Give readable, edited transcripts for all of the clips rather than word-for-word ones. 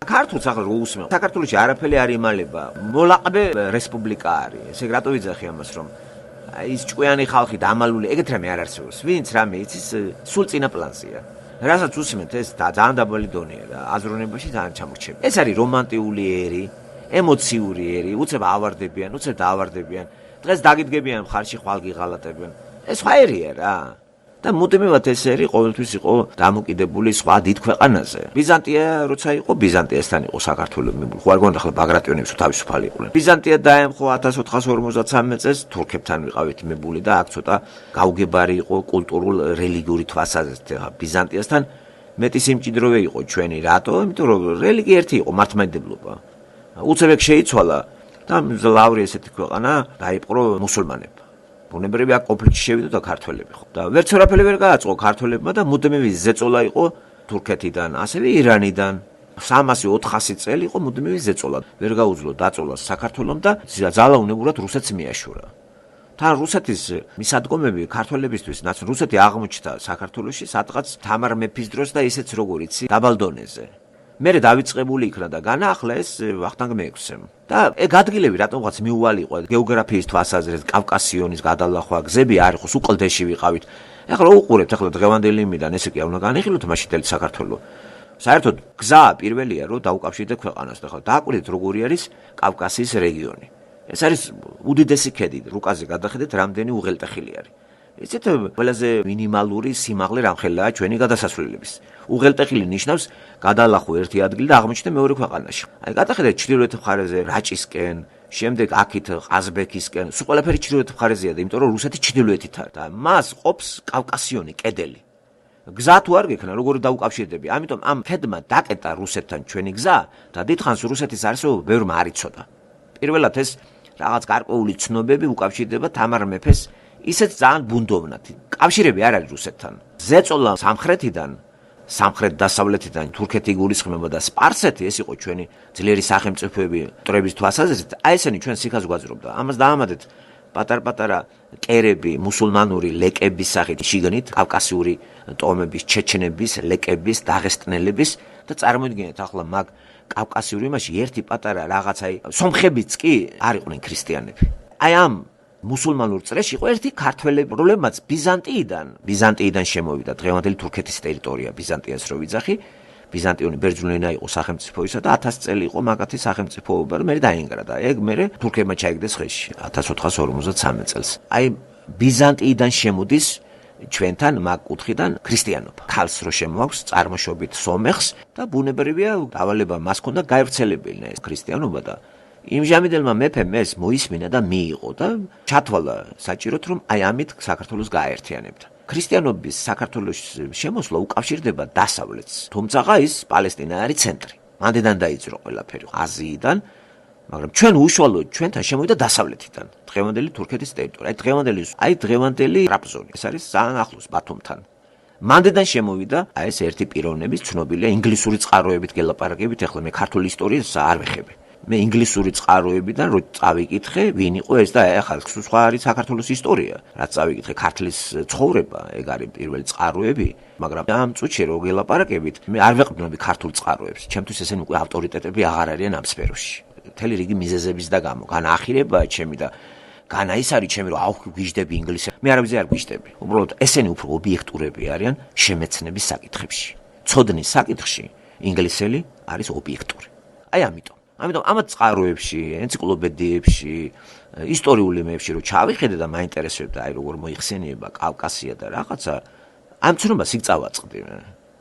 ქართულს ახლა რო უსმენ. საქართველოში არაფერი არ იმალება. მოლაყბე რესპუბლიკა არის. ესე რატო ვიძახი ამას რომ ის ჭკვიანი ხალხი დამალული ეგეთ რამე არ არსებობს. ვინც რამე იცის სულ წინა პლანზეა. რასაც უსმენთ ეს ძალიან დაბალი დონეა და აზროვნებაში ძალიან ჩამორჩება. ეს არის რომანტიული ერი, ემოციური ერი, უცებ ავარდებიან, უცებ დაავარდებიან. დღეს დაგიდგებიან მხარში ხვალ გიღალატებენ. ეს სხვა ერია რა. და მუდმივად ეს ერი ყოველთვის იყო დამოკიდებული სხვა დიდ ქვეყანაზე. ბიზანტია როცა იყო, ბიზანტიასთან იყო საქართველოს მიბული. ხო არ გონდა ახლა ბაგრატიონებს თავისუფალი იყვნენ. ბიზანტია დაემხო 1453 წელს თურქებთან ვიყავით მიბული და აქ ცოტა გაუგებარი იყო კულტურულ რელიგიური თვალსაზრისით. ბიზანტიასთან მეტი სიმჭიდროვე იყო ჩვენი. რატო? იმიტომ რომ რელიგია ერთი იყო, მართლმადიდებლობა. უცებ შეიცვალა და მძლავრი ესეთი ქვეყანა დაიპყრო მუსულმანებმა. ბუნებრივია კონფლიქტში შევიდა და ქართველები ხო. და ვერც არაფერი ვერ გააწყო ქართველებმა და მუდმივი ზეწოლა იყო თურქეთიდან, ასევე ირანიდან. 300-400 წელი იყო მუდმივი ზეწოლა. ვერ გაუძლო დაწოლას საქართველოს და ძალაუნებურად რუსეთს მიაშურა. თან რუსეთის მისადგომები ქართველებისთვის, რუსეთი აღმოჩნდა საქართველოში სადღაც თამარ მეფის დროს და ისეც როგორ იცი, დაბალ დონეზე. მერე დავიწყებული იქნა და განაახლა ეს ვახტანგ მეექვსემ. და ეგ ადგილები რატომღაც მიუვალი იყო გეოგრაფიის თვალსაზრისით, კავკასიონის გადალახვა, გზები არ იყო, უყლდეში ვიყავით. ეხლა უყურებთ, ეხლა დღევანდელი იმიდან ესე კი არ უნდა განიხილოთ მაშინდელი საქართველო. საერთოდ გზა პირველია რომ დაუკავშირდეთ ქვეყანას და ხა დააკვირდით როგორი არის კავკასიის რეგიონი. ეს არის უდიდესი ქედი, რუკაზე გადახედეთ რამდენი უღელტეხილი არის. იცით ყველაზე მინიმალური სიმაღლე რამხელაა ჩვენი გადასასვლელების. უღელტეხილი ნიშნავს გადალახო ერთი ადგილი და აღმოჩნდა მეორე ქვეყანაში. აი გადახედეთ ჩრდილოეთ მხარეზე რაჭისკენ, შემდეგ აქით ყაზბეგისკენ, სულ ყველაფერი ჩრდილოეთ მხარეზეა და იმიტომ რომ რუსეთი ჩრდილოეთით არის და მას ყოფს კავკასიონი, კედელი. გზა თუ არ გექნა, როგორ დაუკავშირდები? ამიტომ ამ ქედმა დაკეტა რუსეთთან ჩვენი გზა და დიდხანს რუსეთის არსებობა ბევრმა არ იცოდა. პირველად ეს რაღაც გარკვეული ცნობები უკავშირდება თამარ მეფეს ისეთ ძალიან ბუნდოვნად. კავშირები არ არის რუსეთთან. ზეწოლა სამხრეთიდან, სამხრეთ-დასავლეთიდან თურქეთი გულისხმება და სპარსეთი ეს იყო ჩვენი ძლიერი სახელმწიფოები მტრების თვალსაზრისით. აი ესენი ჩვენ სიქას გვაძრობდა. ამას დაამატეთ პატარ-პატარა კერები, მუსულმანური ლეკების სახით შიგნით, კავკასიური ტომების, ჩეჩნების, ლეკების, დაღესტნელების და წარმოიდგინეთ ახლა მაგ კავკასიური იმაში ერთი პატარა რაღაცა სომხებიც კი არ იყვნენ ქრისტიანები. აი ამ მუსულმანურ წრეში იყო ერთი ქართველები, რომლებმაც ბიზანტიიდან შემოვიდა დღევანდელი თურქეთის ტერიტორია, ბიზანტიას რო ვიძახი, ბიზანტიური ბერძნული ენა იყო სახელმწიფოისა და 1000 წელი იყო მაგათი სახელმწიფოობა, რომ მე დაინგრა და ეგ მე თურქებმა ჩაიგდეს ხელში 1453 წელს. აი ბიზანტიიდან შემოდის ჩვენთან მაგ კუთხიდან ქრისტიანობა. ქალს რო შემოაქვს წარმოშობით სომეხს და ბუნებრივია დავალება მას ჰქონდა გაევრცელებინა ეს ქრისტიანობა და იმჟამიდელმა მეფემ ეს მოისმინა და მიიღო და ჩათვალა საჭიროდ რომ აი ამით საქართველოს გააერთიანებდა. ქრისტიანობის საქართველოს შემოსვლა უკავშირდება დასავლეთს. თუმცა ის პალესტინა არის ცენტრი. მანდიდან დაიწყო ყველაფერი აზიიდან, მაგრამ ჩვენ უშუალოდ ჩვენთან შემოვიდა დასავლეთიდან. დღევანდელი თურქეთის ტერიტორია, დღევანდელი ტრაბზონი. ეს არის ძალიან ახლოს ბათუმთან. მანდიდან შემოვიდა აი ეს ერთი პიროვნების ცნობილია ინგლისური წყაროებით გელაპარაკებით, ახლა მე ქართული ისტორიას არ ვეხები. მე ინგლისური წყაროებიდან რო წავიკითხე, ვინ იყო ეს და ახლა სხვა არის საქართველოს ისტორია. რაც წავიკითხე ქართლის ცხოვრება, ეგ არის პირველი წყაროები, მაგრამ ამ წუთში რო გელაპარაკებით, მე არ ვეყბნობი ქართულ წყაროებს. ჩემთვის ესენი უკვე ავტორიტეტები აღარ არიან ამ სფეროში. მთელი რიგი მიზეზების და გამო, განა ახირებაა ჩემი და განა ის არის ჩემი, რომ გვიждები ინგლისელი. მე არავის არ გვიждები. უბრალოდ ესენი უფრო ობიექტურები არიან შემეცნების საკითხებში. ცოდნის საკითხში ინგლისელი არის ობიექტური. აი ამიტომ ამათ წყაროებში, ენციკლოპედიებში, ისტორიული მეებში რო ჩავიხედე და მაინტერესებდა აი როგორ მოიხსენიება კავკასია და რაღაცა, ამ ცნობას იქ წავაწყდი.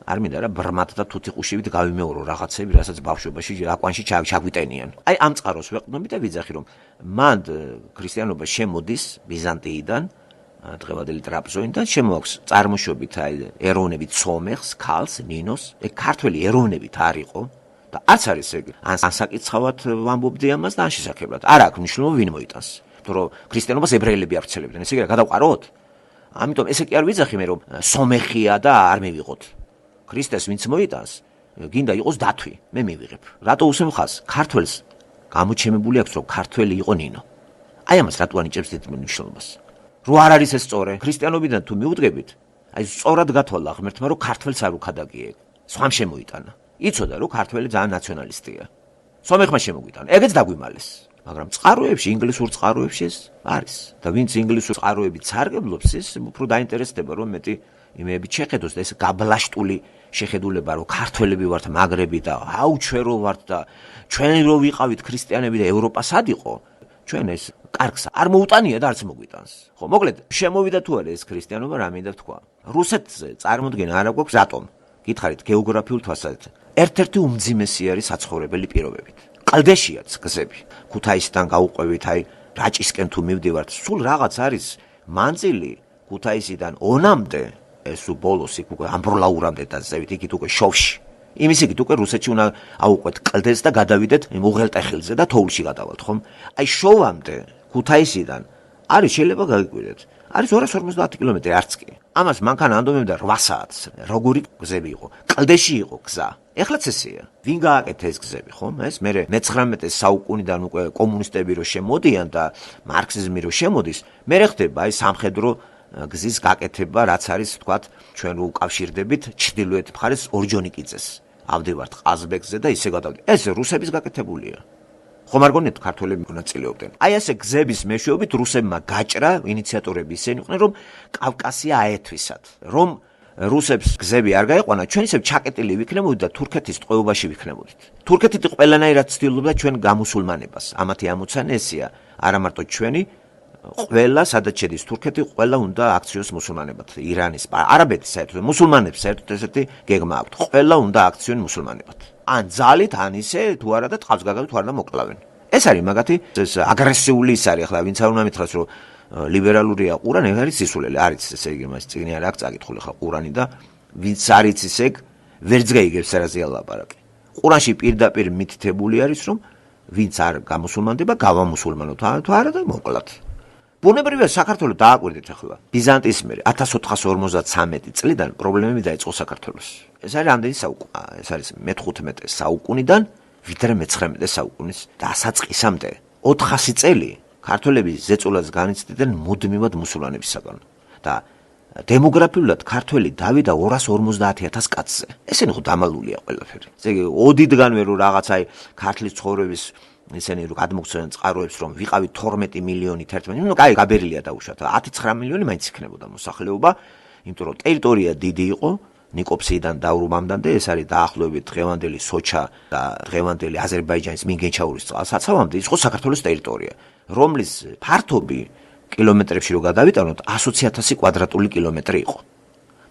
არ მინდა რა ბრმად და თუთიყუშივით გავიმეორო რაღაცები, რასაც ბავშვობაში აკვანში ჩაგვიტენიან. აი ამ წყაროს ვეყნობი და ვიძახი რომ მანდ ქრისტიანობა შემოდის ბიზანტიიდან, დღევანდელი ტრაბზონიდან, შემოაქვს წარმოშობით აი ეროვნებით სომეხს, ქალს, ნინოს, ეგ ქართველი ეროვნებით არ იყო. და არც არის ეგ ან საკითხავად ვამბობდი ამას და ან შესაძლებლად არ აქვს მნიშვნელობა ვინ მოიტანს იმიტომ რომ ქრისტიანობას ებრაელები არცელებდნენ ესე იგი გადავყაროთ ამიტომ ესე კი არ ვიძახი მე რომ სომეხია და არ მივიღოთ ქრისტეს ვინც მოიტანს გინდა იყოს დათვი მე მივიღებ რატო უსემხას ქართველს გამოჩემებული აქვს რომ ქართველი იყო ნინო აი ამას რატო ანიჭებს დიდ მნიშვნელობას რო არ არის ეს სწორე ქრისტიანობიდან თუ მიუდგებით აი სწორად გათვალა ღმერთმა რომ ქართველს არ უქადაგიე სხვამ შემოიტანა იცოდა რომ ქართველი ძალიან ნაციონალისტია. სომეხმა შემოგვიტანა. ეგეც დაგვიმალეს. მაგრამ წყაროებში, ინგლისურ წყაროებში ეს არის. და ვინც ინგლისურ წყაროებით სარგებლობს, ის უფრო დაინტერესდება რომ მეტი იმეებით შეხედოს და ეს გაბლაშტული შეხედულება რომ ქართველები ვართ მაგრები და აუ ჩვენ რო ვართ და ჩვენ რო ვიყავით ქრისტიანები და ევროპა სად იყო? ჩვენ ეს კარგს არ მოუტანია და არც მოგვიტანს. ხო, მოკლედ, შემოვიდა თუ არა ეს ქრისტიანობა, რა მინდა თქვა. რუსეთზე წარმოდგენა არ აქვს რატომ? გითხარით გეოგრაფიულ თვალსაზრისით. ერთ-ერთი უმძიმესი არის საცხოვრებელი პირობებით. კლდეშიაც გზები. ქუთაისიდან გაუყვებით, აი რაჭისკენ თუ მივდივართ, სულ რაღაც არის მანძილი ქუთაისიდან ონამდე, ეს ბოლოს იქ უკვე ამბროლაურამდე დაზევით, იქით უკვე შოვში. იმის იქით უკვე რუსეთში უნდა აუყვეთ კლდეს და გადავიდეთ უღელტეხილზე და თოვლში გადავალთ, ხომ? აი შოვამდე ქუთაისიდან არის შეიძლება გაიკვირდეთ. არის 250 კილომეტრი არც კი. ამას მანქანა ანდომებდა 8 საათს. როგორი გზები იყო? კლდეში იყო გზა. ეხლაც ესეა. ვინ გააკეთა ეს გზები, ხომ? ეს მე 19 საუკუნიდან უკვე კომუნისტები რო შემოდიან და მარქსიზმი რო შემოდის, მე ხდება აი სამხედრო გზის გაკეთება, რაც არის, თქვათ, ჩვენ რო უკავშირდებით ჩრდილოეთ მხარეს ორჯონიკიძეს. ავდივართ ყაზბეგზე და ისე გადავდივართ. ეს რუსების გაკეთებულია. ხომ არ გონიათ ქართველები მონაწილეობდნენ. აი ასე გზების მეშვეობით რუსებმა გაჭრა, ინიციატორები ისინი იყვნენ, რომ კავკასია აეთვისათ, რომ რუსებს გზები არ გაეყვანა, ჩვენ ისევ ჩაკეტილი ვიქნებოდით და თურქეთის ტყვეობაში ვიქნებოდით. თურქეთი ყველანაირად ცდილობდა ჩვენ გამუსულმანებას. ამათი ამოცანა ესეა, არა მარტო ჩვენი, ყველა სადაც შედის თურქეთი, ყველა უნდა აქციოს მუსულმანებად. ირანის, არაბეთის საერთოდ მუსულმანებს საერთოდ ესეთი გეგმა აქვთ. ყველა უნდა აქციონ მუსულმანებად. ან ძალით, ან ისე თუ არა და ტყავს გაგავით თუ არა მოკლავენ. ეს არის მაგათი ეს აგრესიული ის არის, ახლა ვინც არ უნდა მითხრას, რომ ლიბერალურია ყურანი, ეგ არის სისულელი, არის ესე იგი, მას წიგნი არ აქვს წაკითხული ხა ყურანი და ვინც არის ესე ვერც გაიგებს რაზეა ლაპარაკი. ყურანში პირდაპირ მითითებული არის, რომ ვინც არ გამუსულმანდება, გავამუსულმანოთ, თუ არა და მოკლათ. ბუნებრივია საქართველოს დააკვირდით ახლა. ბიზანტიის მერე 1453 წლიდან პრობლემები დაიწყო საქართველოს. ეს არის ამდენი საუკუნე, ეს არის მე-15 საუკუნიდან ვიდრე მე-19 საუკუნის დასაწყისამდე 400 წელი ქართველები ზეწოლას განიცდიდნენ მუდმივად მუსულმანებისაგან და დემოგრაფიულად ქართველი დავიდა 250,000 კაცზე. ესენი ხო დამალულია ყველაფერი. ესე იგი, ოდიდგანვე რომ რაღაც აი ქართლის ცხოვრების ისინი რო გადმოგცემენ წყაროებს, რომ ვიყავით 12 მილიონი 11, ну, კაი, გაბერილია დაუშვათ. 10-9 მილიონი მაინც იქნებოდა მოსახლეობა, იმიტომ რომ ტერიტორია დიდი იყო, ნიკოპსიიდან დავრუმამდე და ეს არის დაახლოებით დღევანდელი სოჩა და დღევანდელი აზერბაიჯანის მინგენჩაურის წყალსაცავამდე ის იყო საქართველოს ტერიტორია, რომლის ფართობი კილომეტრებში რო გადავიტანოთ 120,000 კვადრატული კილომეტრი იყო.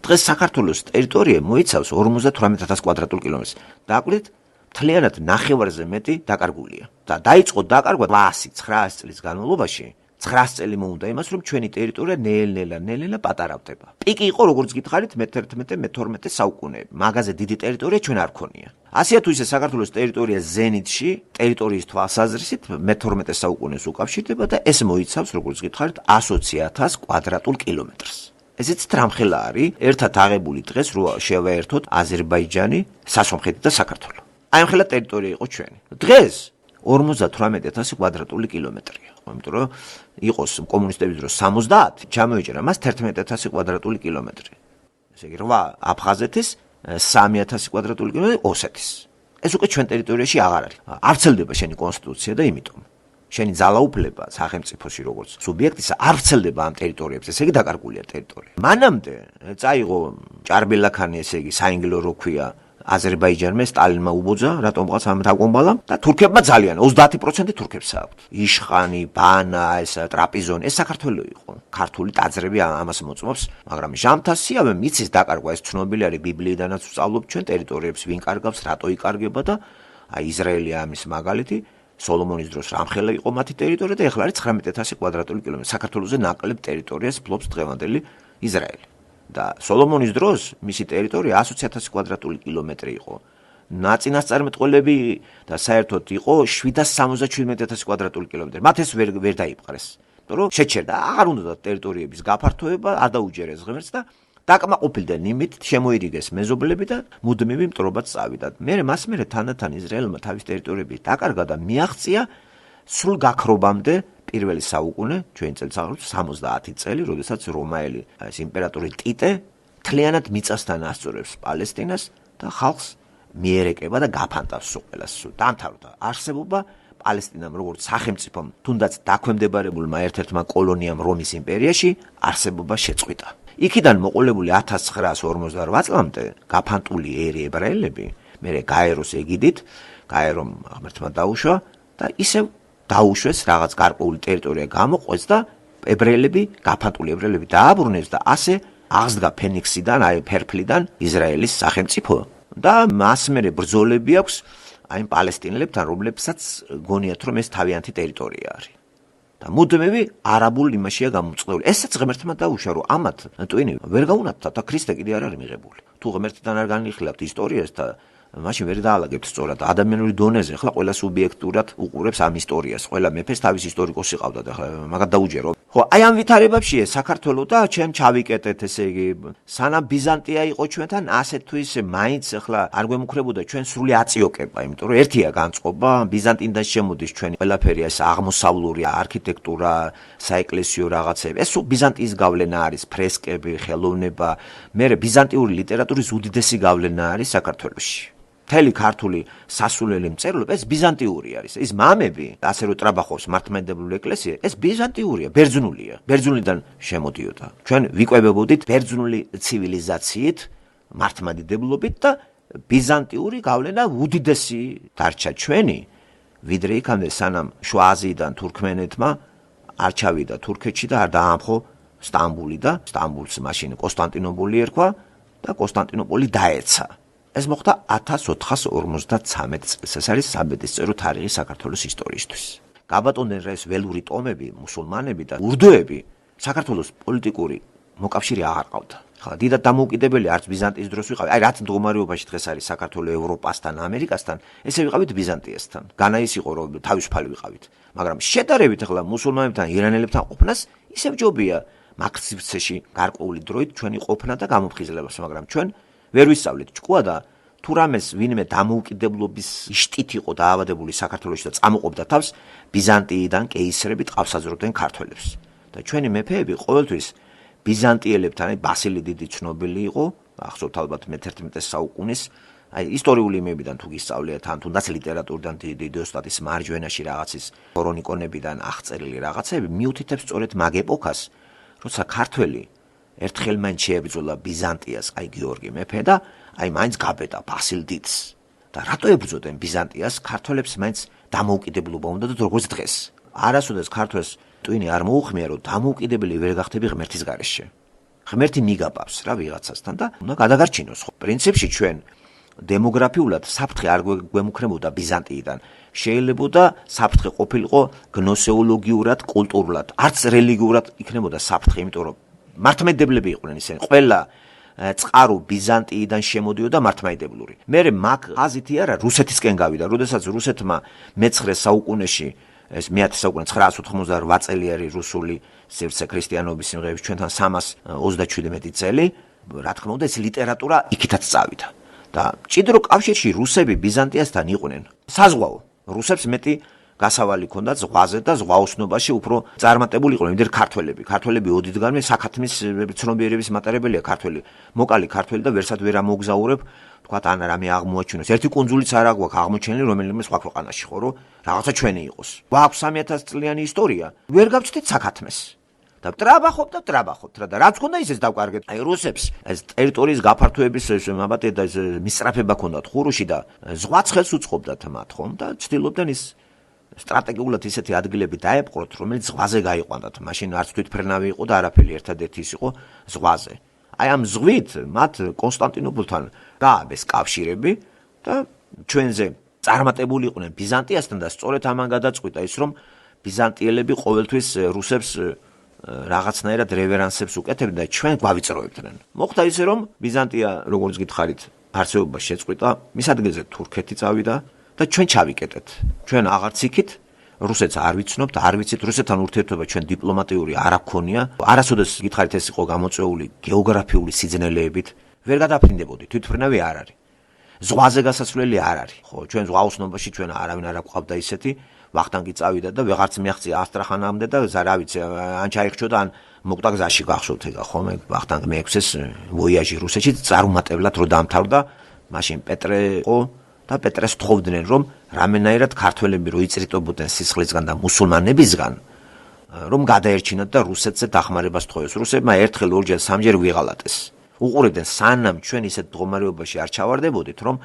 დღეს საქართველოს ტერიტორია მოიცავს 58,000 კვადრატულ კილომეტრს. დააკვირდით, მთლიანად ნახევარზე მეტი დაკარგულია. და დაიწყო დაკარგვა 900 წლის განმავლობაში. 900 წელი მოუნდა იმას, რომ ჩვენი ტერიტორია ნელ-ნელა პატარავდება. პიკი იყო, როგორც გითხარით, მე-11, მე-12 საუკუნე. მაგაზე დიდი ტერიტორია ჩვენ არ ქონია. ასეა თუ ისე საქართველოს ტერიტორია ზენიტში, ტერიტორიის თვალსაზრისით მე-12 საუკუნეს უკავშირდება და ეს მოიცავს, როგორც გითხარით, 120,000 კვადრატულ კილომეტრს. ესეც ტრამხელა არის, ერთად აღებული დღეს რო შევაერთოთ აზერბაიჯანი, სასომხეთი და საქართველო. აი ამხელა ტერიტორია იყო ჩვენი. დღეს 58,000 კვადრატული კილომეტრია. იმიტომ რომ იყოს კომუნისტების დროს 70, ჩამოიჭრა მას 11,000 კვადრატული კილომეტრი. ესე იგი 8 აფხაზეთის, 3,000 კვადრატული კილომეტრი ოსეთის. ეს უკვე ჩვენ ტერიტორიაში აღარ არის. არ ვრცელდება შენი კონსტიტუცია და იმიტომ შენი ძალაუფლება სახელმწიფოში როგორც სუბიექტისა არ ვრცელდება ამ ტერიტორიებზე, ესე იგი დაკარგულია ტერიტორია. მანამდე წაიღო ჭარბელაქანი, ესე იგი საინგილო რო ქვია აზერბაიჯანმა სტალინმა უბოძა, რატომღაც ამ დაკომბალა და თურქებმა ძალიან 30% თურქებს აქვთ. იშხანი, ბანა, ეს ტრაპიზონი, ეს საქართველო იყო. ქართული ტაძრები ამას მოწმობს, მაგრამ ჟამთასიავე მიცის დაკარგვა ეს ცნობილი არის ბიბლიიდანაც ვსწავლობ ჩვენ ტერიტორიებს ვინ კარგავს, რატო იკარგება და აი ისრაელი ამის მაგალითი სოლომონის დროს რამხელა იყო მათი ტერიტორია და ეხლა არის 19,000 კვადრატული კილომეტრი. საქართველოზე ნაკლებ ტერიტორიას ფლობს დღევანდელი ისრაელი. და სოლომონის დროს მისი ტერიტორია 120,000 კვადრატული კილომეტრი იყო. ნაწინასწარმეტყველები და საერთოდ იყო 777,000 კვადრატული კილომეტრი. მათ ეს ვერ დაიპყრეს. იმიტომ რომ შეჩერდა, აღარ უნდა ტერიტორიების გაფართოება, არ დაუჯერეს ღმერთს და დაკმაყოფილდნენ იმით, შემოირიგეს მეზობლები და მუდმივი მტრობაც წავიდა. მერე თანდათან ისრაელმა თავის ტერიტორიები დაკარგა და მიაღწია სულ გაქრობამდე პირველი საუკუნე, ჩვენი წელთაღრიცხვით 70 წელი, როდესაც რომაელი ეს იმპერატორი ტიტე მთლიანად მიწასთან ასწორებს პალესტინას და ხალხს მიერეკება და გაფანტავს ყველას. დამთავრდა არსებობა პალესტინამ როგორც სახელმწიფომ, თუნდაც დაქვემდებარებულმა ერთ-ერთმა კოლონიამ რომის იმპერიაში არსებობა შეწყვიტა. იქიდან მოყოლებული 1948 წლამდე გაფანტული ერი ებრაელები მერე გაეროს ეგიდით, გაერომ ღმერთმა დაუშვა და ისევ დაუშვეს რაღაც გარკვეული ტერიტორია გამოყვეს და ებრაელები, გაფანტული ებრაელები დააბრუნეს და ასე აღსდგა ფენიქსიდან, აი ფერფლიდან ისრაელის სახელმწიფო და მას მერე ბრძოლები აქვს აი პალესტინელებთან, რომლებსაც გონიათ რომ ეს თავიანთი ტერიტორია არის. და მუდმივი არაბულ იმაშია გამოწყდეული. ესაც ღმერთმა დაუშვა რომ ამათ ტვინი ვერ გაუნათთ და ქრისტე კიდე არ არის მიღებული. თუ ღმერთთან არ განიხილავთ ისტორიას და მაშინ ვერ დაალაგებთ სწორად ადამიანური დონეზე, ხლა ყველა სუბიექტურად უყურებს ამ ისტორიას. ყველა მეფეს თავის ისტორიკოსი ყავდა და მაგათ დაუჯერო. ხო, აი ამ ვითარებაშია საქართველოს და ჩვენ ჩავიკეტეთ, ესე იგი, სანამ ბიზანტია იყო ჩვენთან, ასეთ თუ ისე მაინც ხლა არ გვემუქრებოდა ჩვენ სრული აწიოკება, იმიტომ რომ ერთია განწყობა, ბიზანტინიდან შემოდის ჩვენი ყველაფერი ეს აღმოსავლური არქიტექტურა, საეკლესიო რაღაცები. ეს ბიზანტიის გავლენა არის, ფრესკები, ხელოვნება, მერე ბიზანტიური ლიტერატურის უდიდესი გავლენა არის საქართველოში. მთელი ქართული სასულელი მწერლობა ეს ბიზანტიური არის. ის მამები, ასე რომ ტრაბახობს მართლმადიდებლური ეკლესია, ეს ბიზანტიურია, ბერძნულია. ბერძნულიდან შემოდიოდა. ჩვენ ვიკვებებოდით ბერძნული ცივილიზაციით, მართლმადიდებლობით და ბიზანტიური გავლენა უდიდესი დარჩა ჩვენი, ვიდრე იქამდე სანამ შუა აზიიდან თურქმენეთმა არ ჩავიდა თურქეთში და არ დაამხო სტამბული და სტამბულს მაშინ კონსტანტინოპოლი ერქვა და კონსტანტინოპოლი დაეცა. ეს მოხდა 1453 წელს. ეს არის საბედისწერო თარიღი საქართველოს ისტორიისთვის. გაბატონდნენ ეს ველური ტომები, მუსულმანები და ურდუები. საქართველოს პოლიტიკური მოკავშირე აღარ ყავდა. ხა დიდად დამოუკიდებელი არც ბიზანტიის დროს ვიყავით. აი რაც მდგომარეობაში დღეს არის საქართველოს ევროპასთან, ამერიკასთან, ესე ვიყავით ბიზანტიასთან. განა ის იყო რომ თავისუფალი ვიყავით. მაგრამ შედარებით ახლა მუსულმანებთან, ირანელებთან ყოფნას ისევ ჯობია მაქცევში გარკვეული დროით ჩვენი ყოფნა და გამოფხიზლებას, მაგრამ ჩვენ ვერ ვისწავლეთ ჭკუა და თუ რამეს ვინმე დამოუკიდებლობის შტით იყო დაავადებული საქართველოში და წამოყობდა თავს ბიზანტიიდან კეისრები ტყავსაძრობდნენ ქართველებს. და ჩვენი მეფეები ყოველთვის ბიზანტიელებთან, აი ბასილი დიდი ცნობილი იყო, ახსოვთ ალბათ მე-11 საუკუნის, აი ისტორიული იმებიდან თუ გისწავლეთ, ან თუნდაც ლიტერატურიდან დიდოსტატის მარჯვენაში რაღაცის ქრონიკონებიდან აღწერილი რაღაცები, მიუთითებს სწორედ მაგ ეპოქას, როცა ქართველი ერთხელ მან შეებრძოლა ბიზანტიას, აი გიორგი მეფე და აი მაინც გაბედა ბასილ დიდს. და რატო ებრძოდნენ ბიზანტიას? ქართველებს მაინც დამოუკიდებლობა უნდა და როგორც დღეს. არასოდეს ქართველს ტვინი არ მოუხმია, რომ დამოუკიდებელი ვერ გახდები ღმერთის გარეშე. ღმერთი მიგაბავს რა ვიღაცასთან და უნდა გადაგარჩინოს. პრინციპში ჩვენ დემოგრაფიულად საფრთხე არ გვემუქრებოდა ბიზანტიიდან. შეიძლებოდა საფრთხე ყოფილიყო გნოსეოლოგიურად, კულტურულად, არც რელიგიურად იქნებოდა საფრთხე, იმიტომ რომ მართლმადიდებლები იყვნენ ისინი. ყველა წყარო ბიზანტიიდან შემოდიოდა მართლმადიდებლური. მერე მაგ აზეთი არა რუსეთისკენ გავიდა, როდესაც რუსეთმა მე-9 საუკუნეში ეს მე-10 საუკუნე 988 წელი არის რუსული სივრცე ქრისტიანობის სიმღერების ჩვენთან 327 წელი, რა თქმა უნდა ეს ლიტერატურა იქითაც წავიდა. და ჭიდრო კავშირში რუსები ბიზანტიასთან იყვნენ. საზღვაო. რუსებს მეტი გასავალი ჰქონდათ ზღვაზე და ზღვაოსნობაში უფრო წარმატებული იყვნენ ვიდრე ქართველები. ქართველები ოდითგანვე საქათმის ცნობიერების მატარებელია ქართველი. მოკალი ქართველი და ვერსად ვერ ამოგზაურებ, თქვათ ან რამე აღმოაჩინოს. ერთი კუნძულიც არ აქვს აღმოჩენილი რომელიმე სხვა ქვეყანაში, ხო, რომ რაღაცა ჩვენი იყოს. გვაქვს 3000 წლიანი ისტორია. ვერ გავჩნდით საქათმეს. და ტრაბახობთ რა და რაც ქონდა ისეს დავკარგეთ. აი რუსებს ეს ტერიტორიის გაფართოების მაბატე და მისწრაფება ქონდათ ხურუში და ზღვაც ხელს უწყობდათ მათ ხომ და ცდილობდნენ ის სტრატეგიულად ისეთი ადგილები დაეპყროთ, რომელიც ზღვაზე გაიყვანათ. მაშინ არც თვითფრენავი იყო და არაფერი ერთადერთი ის იყო ზღვაზე. აი ამ ზღვით მათ კონსტანტინოპოლთან გააბეს კავშირები და ჩვენზე წარმატებული იყვნენ ბიზანტიასთან და სწორედ ამან გადაწყვიტა ის რომ ბიზანტიელები ყოველთვის რუსებს რაღაცნაირად რევერანსებს უკეთებდნენ და ჩვენ გვავიწროებდნენ. მოხდა ისე რომ ბიზანტია როგორც გითხარით არსებობა შეწყვიტა, მის ადგილზე თურქეთი წავიდა და ჩვენ ჩავიკეტეთ. ჩვენ აღარც იქით რუსეთს არ ვიცნობთ, არ ვიცით რუსეთთან ურთიერთობა ჩვენ დიპლომატიური არ აქონია. არასოდეს გითხარით ეს იყო გამოწვეული გეოგრაფიული სიძნელეებით, ვერ გადაფრინდებოდი, თვითფრენავი არ არის. ზღვაზე გასასვლელი არ არის. ხო, ჩვენ ზღვაოსნობაში ჩვენ არავინ არ აკვავდა ისეთი ვახტანგი წავიდა და ვეღარც მიაღწია ასტრახანამდე და რა ვიცი, ან ჩაიხჩოდა, ან მოკვდა გზაში გახსოვთ ეგა ხომ, ვახტანგ მე-6-ეს ვოიაჟი რუსეთში წარუმატებლად რო დამთავრდა მაშინ პეტრე იყო და პეტრეს თხოვდნენ, რომ რამენაირად ქართველები რო იწრიტობოდნენ სისხლისგან და მუსულმანებისგან, რომ გადაერჩინათ და რუსეთზე დახმარებას თხოვეს. რუსებმა ერთხელ, ორჯერ, სამჯერ ვიღალატეს. უყურებდნენ, სანამ ჩვენ ისეთ მდგომარეობაში არ ჩავარდებოდით, რომ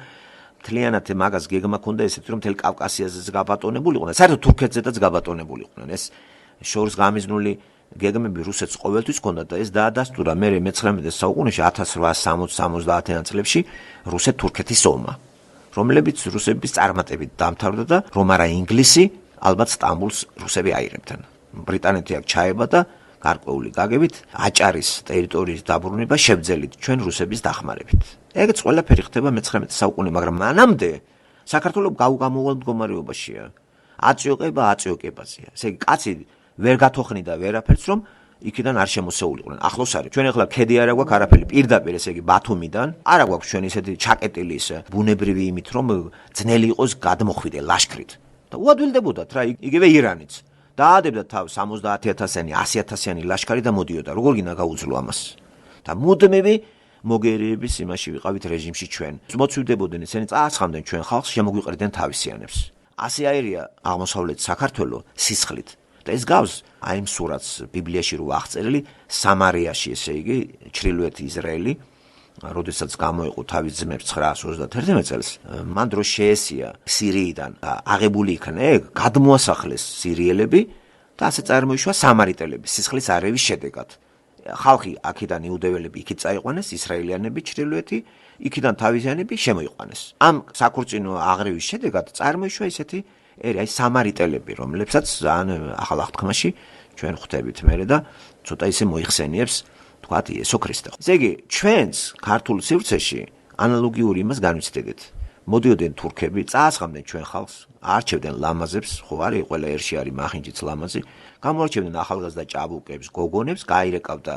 მთლიანად მაგას გეგმა ქონდა ესეთი, რომ მთელ კავკასიაზეც გაბატონებულიყვნენ, საერთოდ თურქეთზეც გაბატონებულიყვნენ. ეს შორს გამიზნული გეგმები რუსეთს ყოველთვის ჰქონდა და ეს დაადასტურა მე 19 საუკუნეში 1860-70-იან წლებში რუსეთ-თურქეთის ომმა, რომლებიც რუსების წარმატებით დამთავრდა და რომ არა ინგლისი, ალბათ სტამბულს რუსები აიღებდნენ. ბრიტანეთი აქ ჩაება და გარკვეული გაგებით აჭარის ტერიტორიის დაბრუნება შევძელით ჩვენ რუსების დახმარებით. ეგეც ყველაფერი ხდება 19 საუკუნე, მაგრამ მანამდე საქართველოს გამოვვალ მდგომარეობაშია. აწიოკებაზეა. ესე იგი კაცი ვერ გათოხნიდა ვერაფერს, რომ იქიდან არ შემოსეულიყვნენ. ახლოს არის. ჩვენ ახლა ქედი არა გვაქვს არაფერი, პირდაპირ ესე იგი ბათუმიდან არა გვაქვს ჩვენ ისეთი ჩაკეტილი ის ბუნებრივი იმით, რომ ძნელი იყოს გადმოხვიდე ლაშქრით. და უადვილდებოდათ რა იგივე ირანიც. დაადებდა თავს 70,000-იანი, 100,000-იანი ლაშქარი და მოდიოდა. როგორ გინდა გაუძლო ამას? და მუდმივი მოგერიების იმაში ვიყავით რეჟიმში ჩვენ. მოცივდებოდნენ ისინი წააცხამდნენ ჩვენ ხალხს, შემოგვიყრიდნენ თავისიანებს. ასე აირია აღმოსავლეთ საქართველოს სისხლით. და ეს გავს აი იმ სურათს ბიბლიაში რო აღწერილი სამარიაში, ესე იგი, ჩრდილოეთი ისრაელი, როდესაც გამოიყო თავის ძმებს 931 წელს, მან დრო შეესია სირიიდან აღებული იქნა ეგ, გადმოასახლეს სირიელები და ასე წარმოიშვა სამარიტელები სისხლის არევის შედეგად. ხალხი აქედან იუდეველები იქით წაიყვანეს, ისრაელიანები ჩრდილოეთი, იქიდან თავისიანები შემოიყვანეს. ამ საქორწინო აღრევის შედეგად წარმოიშვა ისეთი ერი, აი სამარიტელები, რომლებსაც ძალიან ახალ აღთქმაში ჩვენ ხვდებით მერე და ცოტა ისე მოიხსენიებს თქვათ იესო ქრისტე. ესე იგი, ჩვენს ქართულ სივრცეში ანალოგიური იმას განვიცდებით. მოდიოდნენ თურქები, წაასხამდნენ ჩვენ ხალხს, არჩევდნენ ლამაზებს, ხო არის, ყველა ერში არის მახინჯიც ლამაზი, გამოარჩევდნენ ახალგაზრდა ჭაბუკებს, გოგონებს, გაირეკავდა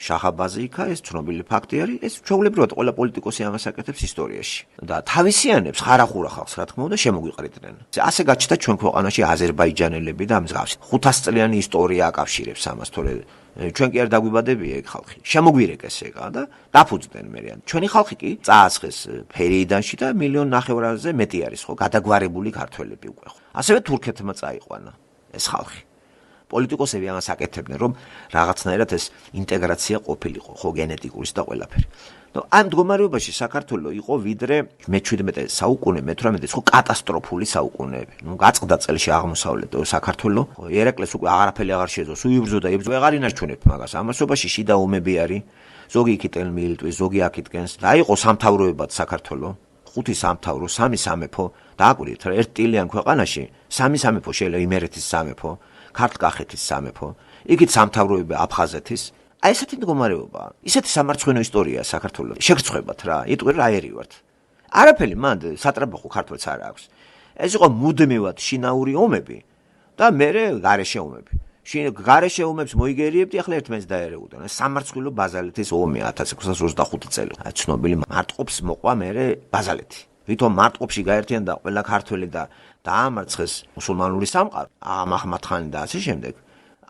შახაბაზიქა, ეს ცნობილი ფაქტი არის, ეს ჩვეულებრივად ყველა პოლიტიკოსი ამას აკეთებს ისტორიაში. და თავისიანებს ხარახურა ხალხს, რა თქმა უნდა, შემოგვიყრიდნენ. ასე გაჩნდა ჩვენ ქვეყანაში აზერბაიჯანელები და მსგავსი. 500 წლიანი ისტორია აკავშირებს ამას, თორე ჩვენ კი არ დაგვიბადებია ეგ ხალხი. შემოგვირეკეს ეგა და დაფუძდნენ მერე. ჩვენი ხალხი კი წააცხეს ფერიიდანში და 1,5 მილიონზე მეტი არის, ხო, გადაგვარებული ქართველები უკვე. ასევე თურქეთმა წაიყვანა ეს ხალხი. პოლიტიკოსები ამას აკეთებდნენ, რომ რაღაცნაირად ეს ინტეგრაცია ყოფილიყო, ხო, გენეტიკურის და ყველაფერი. ამ მდგომარეობაში საქართველოს იყო ვიდრე მე-17 საუკუნე, მე-18 ხო კატასტროფული საუკუნეები. გაწყდა წელში აღმოსავლეთ საქართველოს, ხო, ერეკლეს უკვე აღარაფერი აღარ შეძლო, უიბრძოდა, ვეღარ ინარჩუნებთ მაგას. ამასობაში შიდა ომები არის, ზოგი იქიდან მიილტვის, ზოგი აქეთკენს. და იყო სამთავროებად საქართველოს, 5 სამთავრო, 3 სამეფო, დააკვირდით რა, ერთ ტილიან ქვეყანაში 3 სამეფო შეიძლება იმერეთის სამეფო, ქართლ-კახეთის სამეფო, იქით სამთავროები აფხაზეთის. აი ესეთი მდგომარეობა, ისეთი სამარცხვინო ისტორია საქართველოს. შეგრცხვებათ რა, იტყვი რა ერი ვართ. არაფერი მანდ სატრაბახო ქართველს არ აქვს. ეს იყო მუდმივად შინაური ომები და მერე გარეშე ომები. გარეშე ომებს მოიგერიებდი, ახლა ერთმანეთს დაერეუდნენ. სამარცხვინო ბაზალეთის ომი 1625 წელი. ცნობილი მარტყოფს მოყვა მერე ბაზალეთი. ვითომ მარტყოფში გაერთიანდა ყველა ქართველი და დაამარცხეს მუსულმანური სამყარო, აჰმად-ხანი და ასე შემდეგ.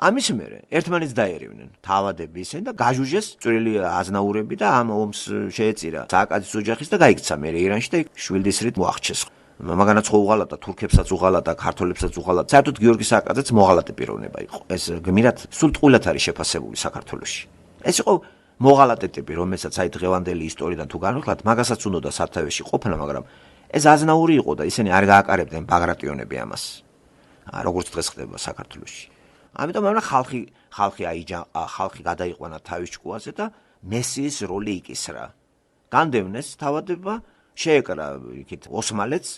ამის მერე ერთმანეთს დაერივნენ თავადები ისინი და გაჟუჟეს წვრილი აზნაურები და ამ ომს შეეწირა სააკაძის ოჯახის და გაიქცა მერე ირანში და შვილდისრით მოახჩეს. მაგანაც ხო უღალატა თურქებსაც უღალატა, ქართველებსაც უღალატა. საერთოდ გიორგი სააკაძეც მოღალატე პიროვნება იყო. ეს გმირად სულ ტყუილად არის შეფასებული საქართველოში. ეს იყო მოღალატე ტიპი, რომელსაც აი დღევანდელი ისტორიიდან თუ განვიხილავთ, მაგასაც უნდა სათავეში ყოფნა, მაგრამ ეს აზნაური იყო და ისინი არ გააკარებდნენ ბაგრატიონები ამას. როგორც დღეს ხდება საქართველოში. ამიტომ ხალხი გადაიყვანა თავის ჭკუაზე და მესიის როლი იკისრა. განდევნეს თავადება, შეეკრა იქით ოსმალეთს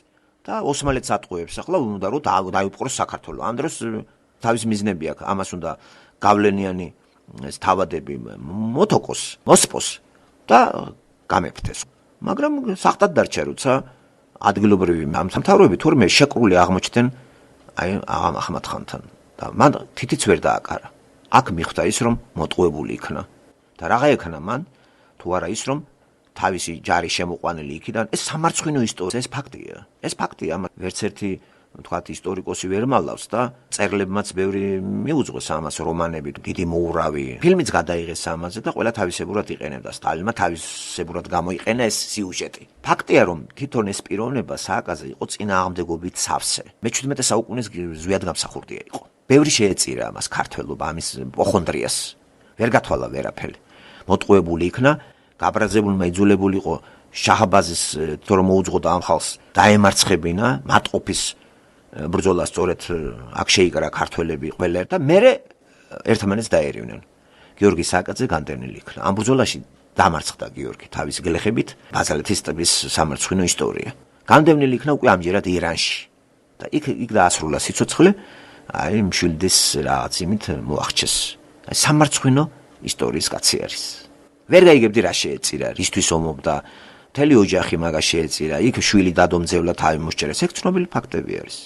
და ოსმალეთს ატყუებს. ახლა უნდა რომ დაიპყროს საქართველო. ამ დროს თავის მიზნები აქვს, ამას უნდა გავლენიანი ეს თავადები მოთოკოს, მოსპოს და გამეფთეს. მაგრამ საერთოდ დარჩა, როცა ადგილობრივი სამთავროები თურმე შეკრული აღმოჩნდნენ აი აჰმად-ხანთან. და მან თითიც ვერ დააკარა. აქ მიხვდა ის, რომ მოტყუებული იქნა. და რაღა ექნა მან, თუ არა ის, რომ თავისი ჯარი შემოყვანილი იქიდან, ეს სამარცხვინო ისტორია, ეს ფაქტია. ეს ფაქტია, ვერც ერთი თქვათ ისტორიკოსი ვერ მალავს და წერლებმაც ბევრი მიუძღოს ამას რომანები, დიდი მოურავი. ფილმიც გადაიღეს ამაზე და ყველა თავისებურად იყენებდა. სტალინმა თავისებურად გამოიყენა ეს სიუჟეტი. ფაქტია, რომ თვითონ ეს პიროვნება სააკაზე იყო წინააღმდეგობით სავსე. მე-17 საუკუნის ზვიად გამსახურდია იყო. ბევრი შეეწირა ამას ქართველობა, ამის პოხონდრიას. ვერ გათვალა ვერაფერი. მოტყუებული იქნა, გაბრაზებულმა იძულებულიყო შაჰბაზის თორემ მოუძღოდა ამ ხალხს დაემარცხებინა, მატყოფის ბრძოლა სწორედ აქ შეიკრა ქართველები ყველა და მერე ერთმანეთს დაერივნენ. გიორგი სააკაძე განდევნილი იქნა. ამ ბრძოლაში დამარცხდა გიორგი თავის გლეხებით, ბაზალეთის ტბის სამარცხინო ისტორია. განდევნილი იქნა უკვე ამჯერად ირანში და იქ დაასრულა სიცოცხლე, აი მშვილდის რაღაც იმით მოახჩეს. აი სამარცხინო ისტორიის კაცი არის. ვერ გაიგებდი რა შეეწირა, რისთვის ომობდა, მთელი ოჯახი მაგას შეეწირა, იქ შვილი დადომძევლა თავი მოსჭერეს, ეგ ცნობილი ფაქტები არის.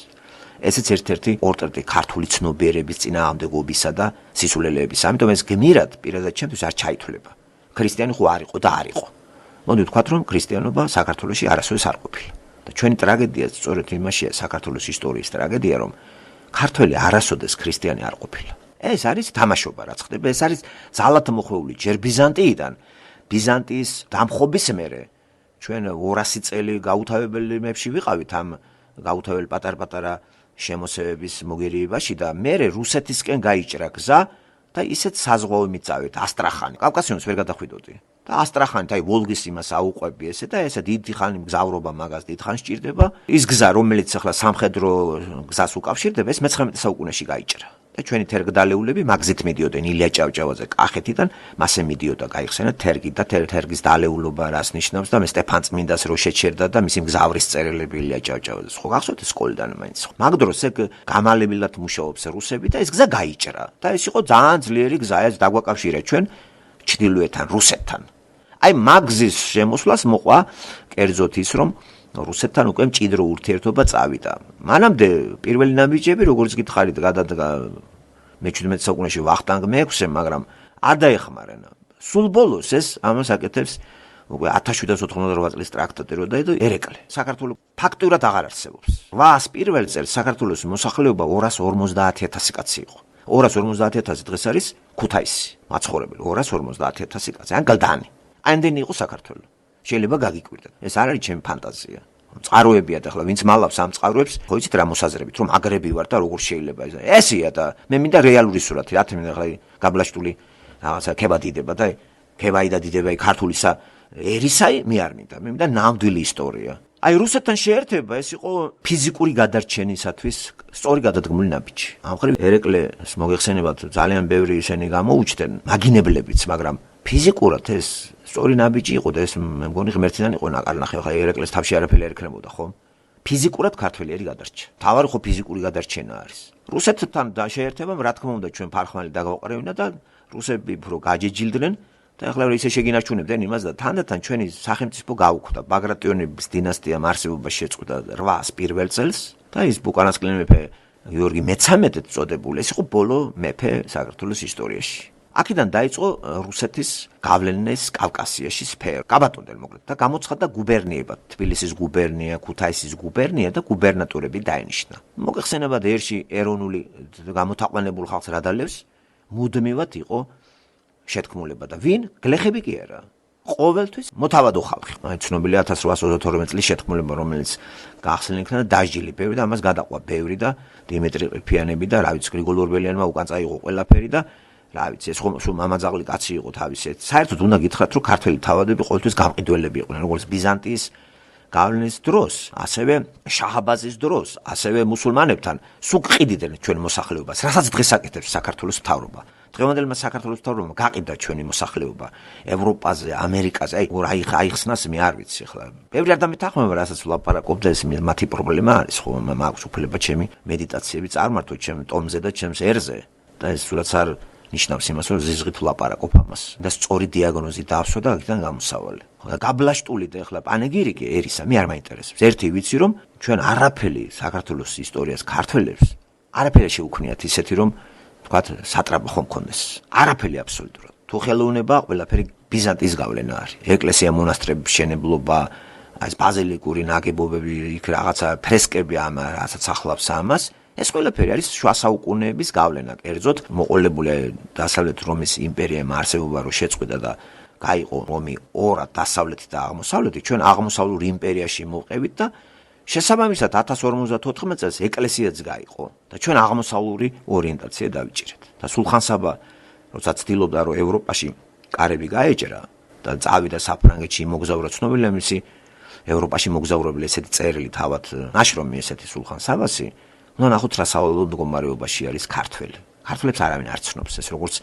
ესეც ერთ-ერთი პორტრეტი ქართული ცნობიერების წინააღმდეგობისა და სისულელეების. ამიტომ ეს გმირად პირადად ჩემთვის არ ჩაითვლება. ქრისტიანი ხო არ იყო და არ იყო. მოდი ვთქვათ, რომ ქრისტიანობა საქართველოში არასოდეს არ ყოფილა. და ჩვენი ტრაგედია სწორედ იმაშია, საქართველოს ისტორიის ტრაგედია, რომ ქართველი არასოდეს ქრისტიანი არ ყოფილა. ეს არის თამაშობა, რაც ხდება, ეს არის ძალათმოხვეული ჯერ ბიზანტიიდან, ბიზანტიის დამხობის მერე ჩვენ 200 წელი გაუთავებელებში ვიყავით ამ გაუთავებელი პატარ-პატარა შემოსევების მოგერიებაში და მერე რუსეთისკენ გაიჭრა გზა და ისეთ საზღვაო მიწავით ასტრახანი. კავკასიონს ვერ გადახვიდოდი. და ასტრახანით აი ვოლგის იმას აუყვები ესე და ესა დიდი ხანი მგზავრობა მაგას დიდ ხანს ჭირდება. ის გზა რომელიც ახლა სამხედრო გზას უკავშირდება, ეს მე-19 საუკუნეში გაიჭრა. და ჩვენი თერგდალეულები მაგზით მიდიოდნენ ილია ჭავჭავაძე კახეთიდან, მასე მიდიოდა გაიხსენა თერგი და თერგის დალეულობა რას ნიშნავს და მე სტეფან წმინდას რო შეჩერდა და მისი მგზავრის წერილები ილია ჭავჭავაძეს. ხო გახსოვთ სკოლიდან მაინც. მაგ დროს ეგ გამალებილად მუშაობს რუსები და ეს გზა გაიჭრა. და ეს იყო ძალიან ძლიერი გზა, ეს დაგვაკავშირა ჩვენ ჩრდილოეთთან, რუსეთთან. აი მაგზის შემოსვლას მოყვა კერძოდ ის რომ რუსეთთან უკვე მჭიდრო ურთიერთობა წავიდა. მანამდე პირველი ნაბიჯები, როგორც გითხარით, გადადგა მე-17 საუკუნეში ვახტანგ მე-6-ე, მაგრამ არ დაეხმარენ. სულ ბოლოს ეს ამას აკეთებს უკვე 1798 წლის ტრაქტატი რო დაედო ერეკლე. საქართველოს ფაქტურად აღარ არსებობს. 801 წელს საქართველოს მოსახლეობა 250,000 კაცი იყო. 250,000 დღეს არის ქუთაისი, მაცხოვრებელი 250,000 კაცი, ან გალდანი. ამდენი იყო საქართველო. შეიძლება გაგიკვირდეთ. ეს არ არის ჩემი ფანტაზია. წყაროებია და ახლა ვინც მალავს ამ წყაროებს, ხო იცით რა მოსაზრებით, რომ აგრები ვარ და როგორ შეიძლება ეს. ესია და მე მინდა რეალური სურათი, რა თქმა უნდა, ახლა გაბლაშტული რაღაცა ქება დიდება და ქებაი და დიდება ქართულისა ერისაი მე არ მინდა. მე მინდა ნამდვილი ისტორია. აი რუსეთთან შეერთება ეს იყო ფიზიკური გადარჩენისათვის სწორი გადადგმული ნაბიჯი. ამ ხრივ ერეკლეს მოგეხსენებათ ძალიან ბევრი ისინი გამოუჩდნენ, მაგინებლებიც, მაგრამ ფიზიკურად ეს სწორი ნაბიჯი იყო და ეს მე მგონი ღმერთიდან იყო ნაკარნახე, ხა ერეკლეს თავში არაფერი არ ექნებოდა, ხო? ფიზიკურად ქართველიერი გადარჩა. თავარი ხო ფიზიკური გადარჩენა არის. რუსეთთან შეერთებამ რა თქმა უნდა ჩვენ ფარხმალი დაგვაყრევინა და რუსები უფრო გაჯეჯილდნენ და ახლა ისე შეგინარჩუნებდნენ იმას და თანდათან ჩვენი სახელმწიფო გაუქმდა. ბაგრატიონების დინასტიამ არსებობა შეწყვიტა 801 წელს და ის ბუკანასკლიანი მეფე გიორგი მე-13 წოდებული. ეს იყო ბოლო მეფე საქართველოს ისტორიაში. აქედან დაიწყო რუსეთის გავლენის კავკასიაში სფერო. გაბატონდნენ მოკლედ და გამოცხადდა გუბერნიებად. თბილისის გუბერნია, ქუთაისის გუბერნია და გუბერნატორები დაინიშნა. მოგეხსენებათ ერში ეროვნული გამოთაყვანებულ ხალხს რა დალევს? მუდმივად იყო შეთქმულება და ვინ? გლეხები კი არა. ყოველთვის მოთავადო ხალხი. აი ცნობილი 1822 წლის შეთქმულება, რომელიც გახსნილი იქნა და დაჟილი ბევრი და ამას გადაყვა ბევრი და დიმიტრი ყიფიანები და რა ვიცი გრიგოლ ორბელიანმა უკან წაიღო ყველაფერი და რა ვიცი ეს ხომ მამაძაღლი კაცი იყო თავისი. საერთოდ უნდა გითხრათ, რომ ქართველი თავადები ყოველთვის გამყიდველები იყვნენ, როგორც ბიზანტიის გავლენის დროს, ასევე შაჰბაზის დროს, ასევე მუსულმანებთან სულ ყიდიდნენ ჩვენ მოსახლეობას, რასაც დღეს აკეთებს საქართველოს მთავრობა. დღევანდელმა საქართველოს მთავრობამ გაყიდა ჩვენი მოსახლეობა ევროპაზე, ამერიკაზე, აი აიხსნას მე არ ვიცი ახლა. ბევრი ადამიანი თახმება, რასაც ვლაპარაკობ და ეს მათი პრობლემა არის, ხო, მაქვს უფლება ჩემი მედიტაციები წარმართო ჩემ ტომზე და ჩემს ერზე და ეს სულაც არ ნიშნავს იმას, რომ ზიზღით ვლაპარაკობ ამას და სწორი დიაგნოზი დავსვა და აქედან გამოსავალე. ხო და გაბლაშტული და ახლა პანეგირიკი ერისა მე არ მაინტერესებს. ერთი ვიცი რომ ჩვენ არაფერი საქართველოს ისტორიას ქართველებს არაფერი შეუქმნიათ ისეთი რომ თქვათ სატრაპო ხომ მქონდეს. არაფერი აბსოლუტურად. თუ ხელოვნება ყველაფერი ბიზანტიის გავლენა არის. ეკლესია მონასტრების მშენებლობა ეს ბაზილიკური ნაგებობები, იქ რაღაცა ფრესკები რასაც ახლავს ამას. ეს ყველაფერი არის შუა საუკუნეების გავლენა. კერძოდ მოყოლებული დასავლეთ რომის იმპერიამ არსებობა რო შეწყვიტა და გაიყო რომი ორად დასავლეთი და აღმოსავლეთი, ჩვენ აღმოსავლურ იმპერიაში მოვყევით და შესაბამისად 1054 წელს ეკლესიაც გაიყო და ჩვენ აღმოსავლური ორიენტაცია დავიჭირეთ. და სულხან-საბა როცა ცდილობდა რომ ევროპაში კარები გაეჭრა და წავიდა საფრანგეთში მოგზაურა ცნობილია მისი ევროპაში მოგზაურობელი ესეთი წერილი თავად ნაშრომი ესეთი სულხან-საბასი ნახოთ რა სავალალო მდგომარეობაში არის ქართველი. ქართველებს არავინ არ ცნობს ეს როგორც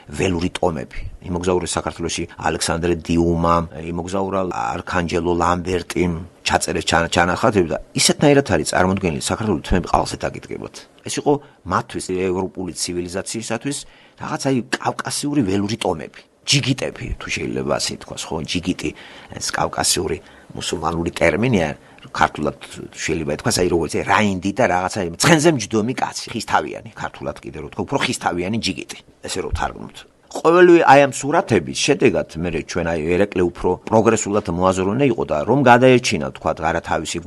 ველური ტომები. იმოგზაურა საქართველოში ალექსანდრე დიუმამ, იმოგზაურა არქანჯელო ლამბერტიმ, ჩაწერეს ჩანახატები და ისეთნაირად არის წარმოდგენილი საქართველოს თმები ყალზე დაგიდგებოთ. ეს იყო მათთვის ევროპული ცივილიზაციისათვის რაღაც აი კავკასიური ველური ტომები. ჯიგიტები თუ შეიძლება ასე თქვას, ხო, ჯიგიტი ეს კავკასიური მუსულმანური ტერმინია. ქართულად შეიძლება ითქვას აი როგორც რაინდი და რაღაცა ცხენზე მჯდომი კაცი, ხისთავიანი, ქართულად კიდე რო თქვა, უფრო ხისთავიანი ჯიგიტი. ესე რო თარგმნოთ. ყოველივე აი ამ სურათების შედეგად მე ჩვენ აი ერეკლე უფრო პროგრესულად მოაზროვნე იყო და რომ გადაეჩინა თქვა რა თავისი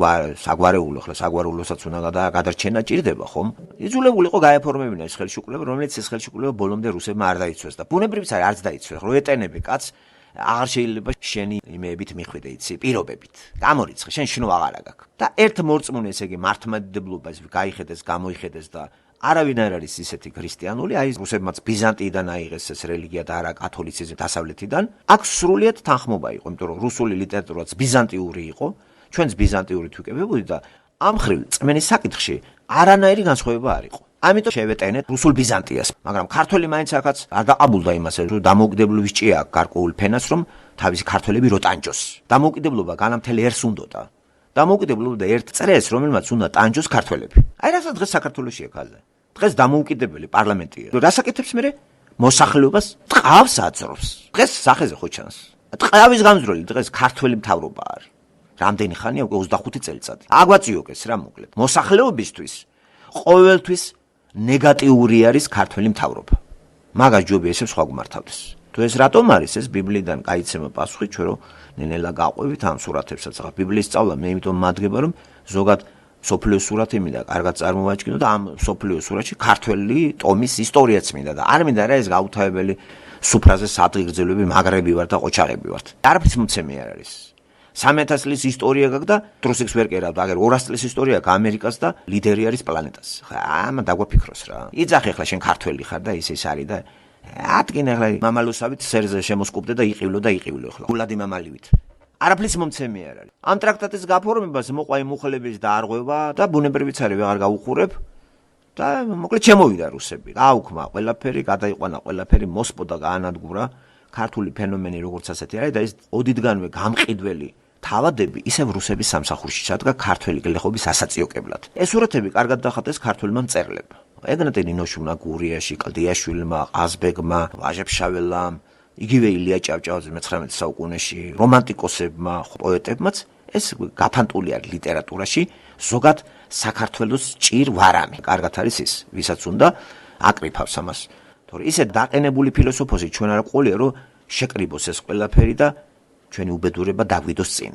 საგვარეულო, ხლა საგვარეულოსაც უნდა გადარჩენა ჭირდება, ხომ? იძულებული იყო გაეფორმებინა ეს ხელშეკრულება, რომელიც ეს ხელშეკრულება ბოლომდე რუსებმა არ დაიცვეს და ბუნებრივიც არც დაიცვეს, რო ეტენები კაც აღარ შეიძლება შენი იმეებით მიხვიდე იცი პირობებით გამორიცხე შენ შნო აღარა გაქვს და ერთ მორწმუნე ესე იგი მართლმადიდებლობას გაიხედეს გამოიხედეს და არავინ არ არის ისეთი ქრისტიანული აი რუსებმაც ბიზანტიიდან აიღეს ეს რელიგია და არა კათოლიციზმი დასავლეთიდან აქ სრულიად თანხმობა იყო იმიტომ რომ რუსული ლიტერატურაც ბიზანტიური იყო ჩვენც ბიზანტიურით ვიკებებოდი და ამ ხრივ წმენის საკითხში არანაირი განსხვავება არ იყო ამიტომ შევეტენეთ რუსულ ბიზანტიას, მაგრამ ქართველი მაინც ახაც არ დაყაბულდა იმასე, რომ დამოუკიდებლობის ჭია აქვს გარკვეულ ფენას, რომ თავისი ქართველები რო ტანჯოს. დამოუკიდებლობა განამთელი ერს უნდოდა. დამოუკიდებლობა ერთ წრეს, რომელმაც უნდა ტანჯოს ქართველები. აი რასაც დღეს საქართველოში ეკალე. დღეს დამოუკიდებელი პარლამენტია. რასაკეთებს მე? მოსახლეობას ტყავს აძრობს. დღეს სახეზე ხო ჩანს. ტყავის გამძროლი დღეს ქართველი მთავრობა არის. რამდენი ხანია უკვე 25 წელიწადი. აგვაწიოკეს რა მოკლედ. მოსახლეობისთვის ყოველთვის ნეგატიური არის ქართველი მთავრობა. მაგას ჯობია ესე სხვა გმართავდეს. თუ ეს რატომ არის ეს ბიბლიიდან გაიცემა პასუხი ჩვენ რომ ნენელა გაყვებით ამ სურათებსაც. ახლა ბიბლიის სწავლა მე იმიტომ მადგება რომ ზოგად სოფლიოს სურათი მინდა კარგად წარმოვაჩინო და ამ სოფლიოს სურათში ქართველი ტომის ისტორიაც მინდა და არ მინდა რა ეს გაუთავებელი სუფრაზე სადღეგრძელები მაგრები ვარ და ყოჩაღები ვართ. არაფრის მოცემი არ არის. 300 წლის ისტორია გაქვს და დროსიქს ვერ კერავ და აგერ 200 წლის ისტორია გაქვს ამერიკას და ლიდერი არის პლანეტას. ამა დაგვაფიქროს რა. იძახი ახლა შენ ქართველი ხარ და ის არის და ატკინე ახლა მამალოსავით სერზე შემოსკუპდე და იყივლო ახლა. გულადი მამალივით. არაფრის მომცემი არ არის. ამ ტრაქტატის გაფორმებას მოყვა იმუხლების დაარღვევა და ბუნებრივიც არის ვეღარ გაუხურებ და მოკლედ შემოვიდა რუსები. გააუქმა ყველაფერი, გადაიყვანა ყველაფერი, მოსპო და გაანადგურა ქართული ფენომენი როგორც ასეთი არის და ეს ოდითგანვე გამყიდველი თავადები ისევ რუსების სამსახურში ჩადგა ქართველი გლეხობის ასაწიოკებლად. ეს სურათები კარგად დახატეს ქართველმა მწერლებმა. ეგნატე ნინოშუნა გურიაში, კლდიაშვილმა, ყაზბეგმა, ვაჟებ-შაველამ, იგივე ილია ჭავჭავაძე 19 საუკუნეში, რომანტიკოსებმა, პოეტებმაც ეს გაფანტული არის ლიტერატურაში, ზოგად საქართველოს ჭირ ვარამი. კარგად არის ის, ვისაც უნდა აკრიფავს ამას. თორე ისე დაყენებული ფილოსოფოსი ჩვენ არ ყოლია რომ შეკრიბოს ეს ყველაფერი და ჩვენი უბედურება დაგვიდოს წინ.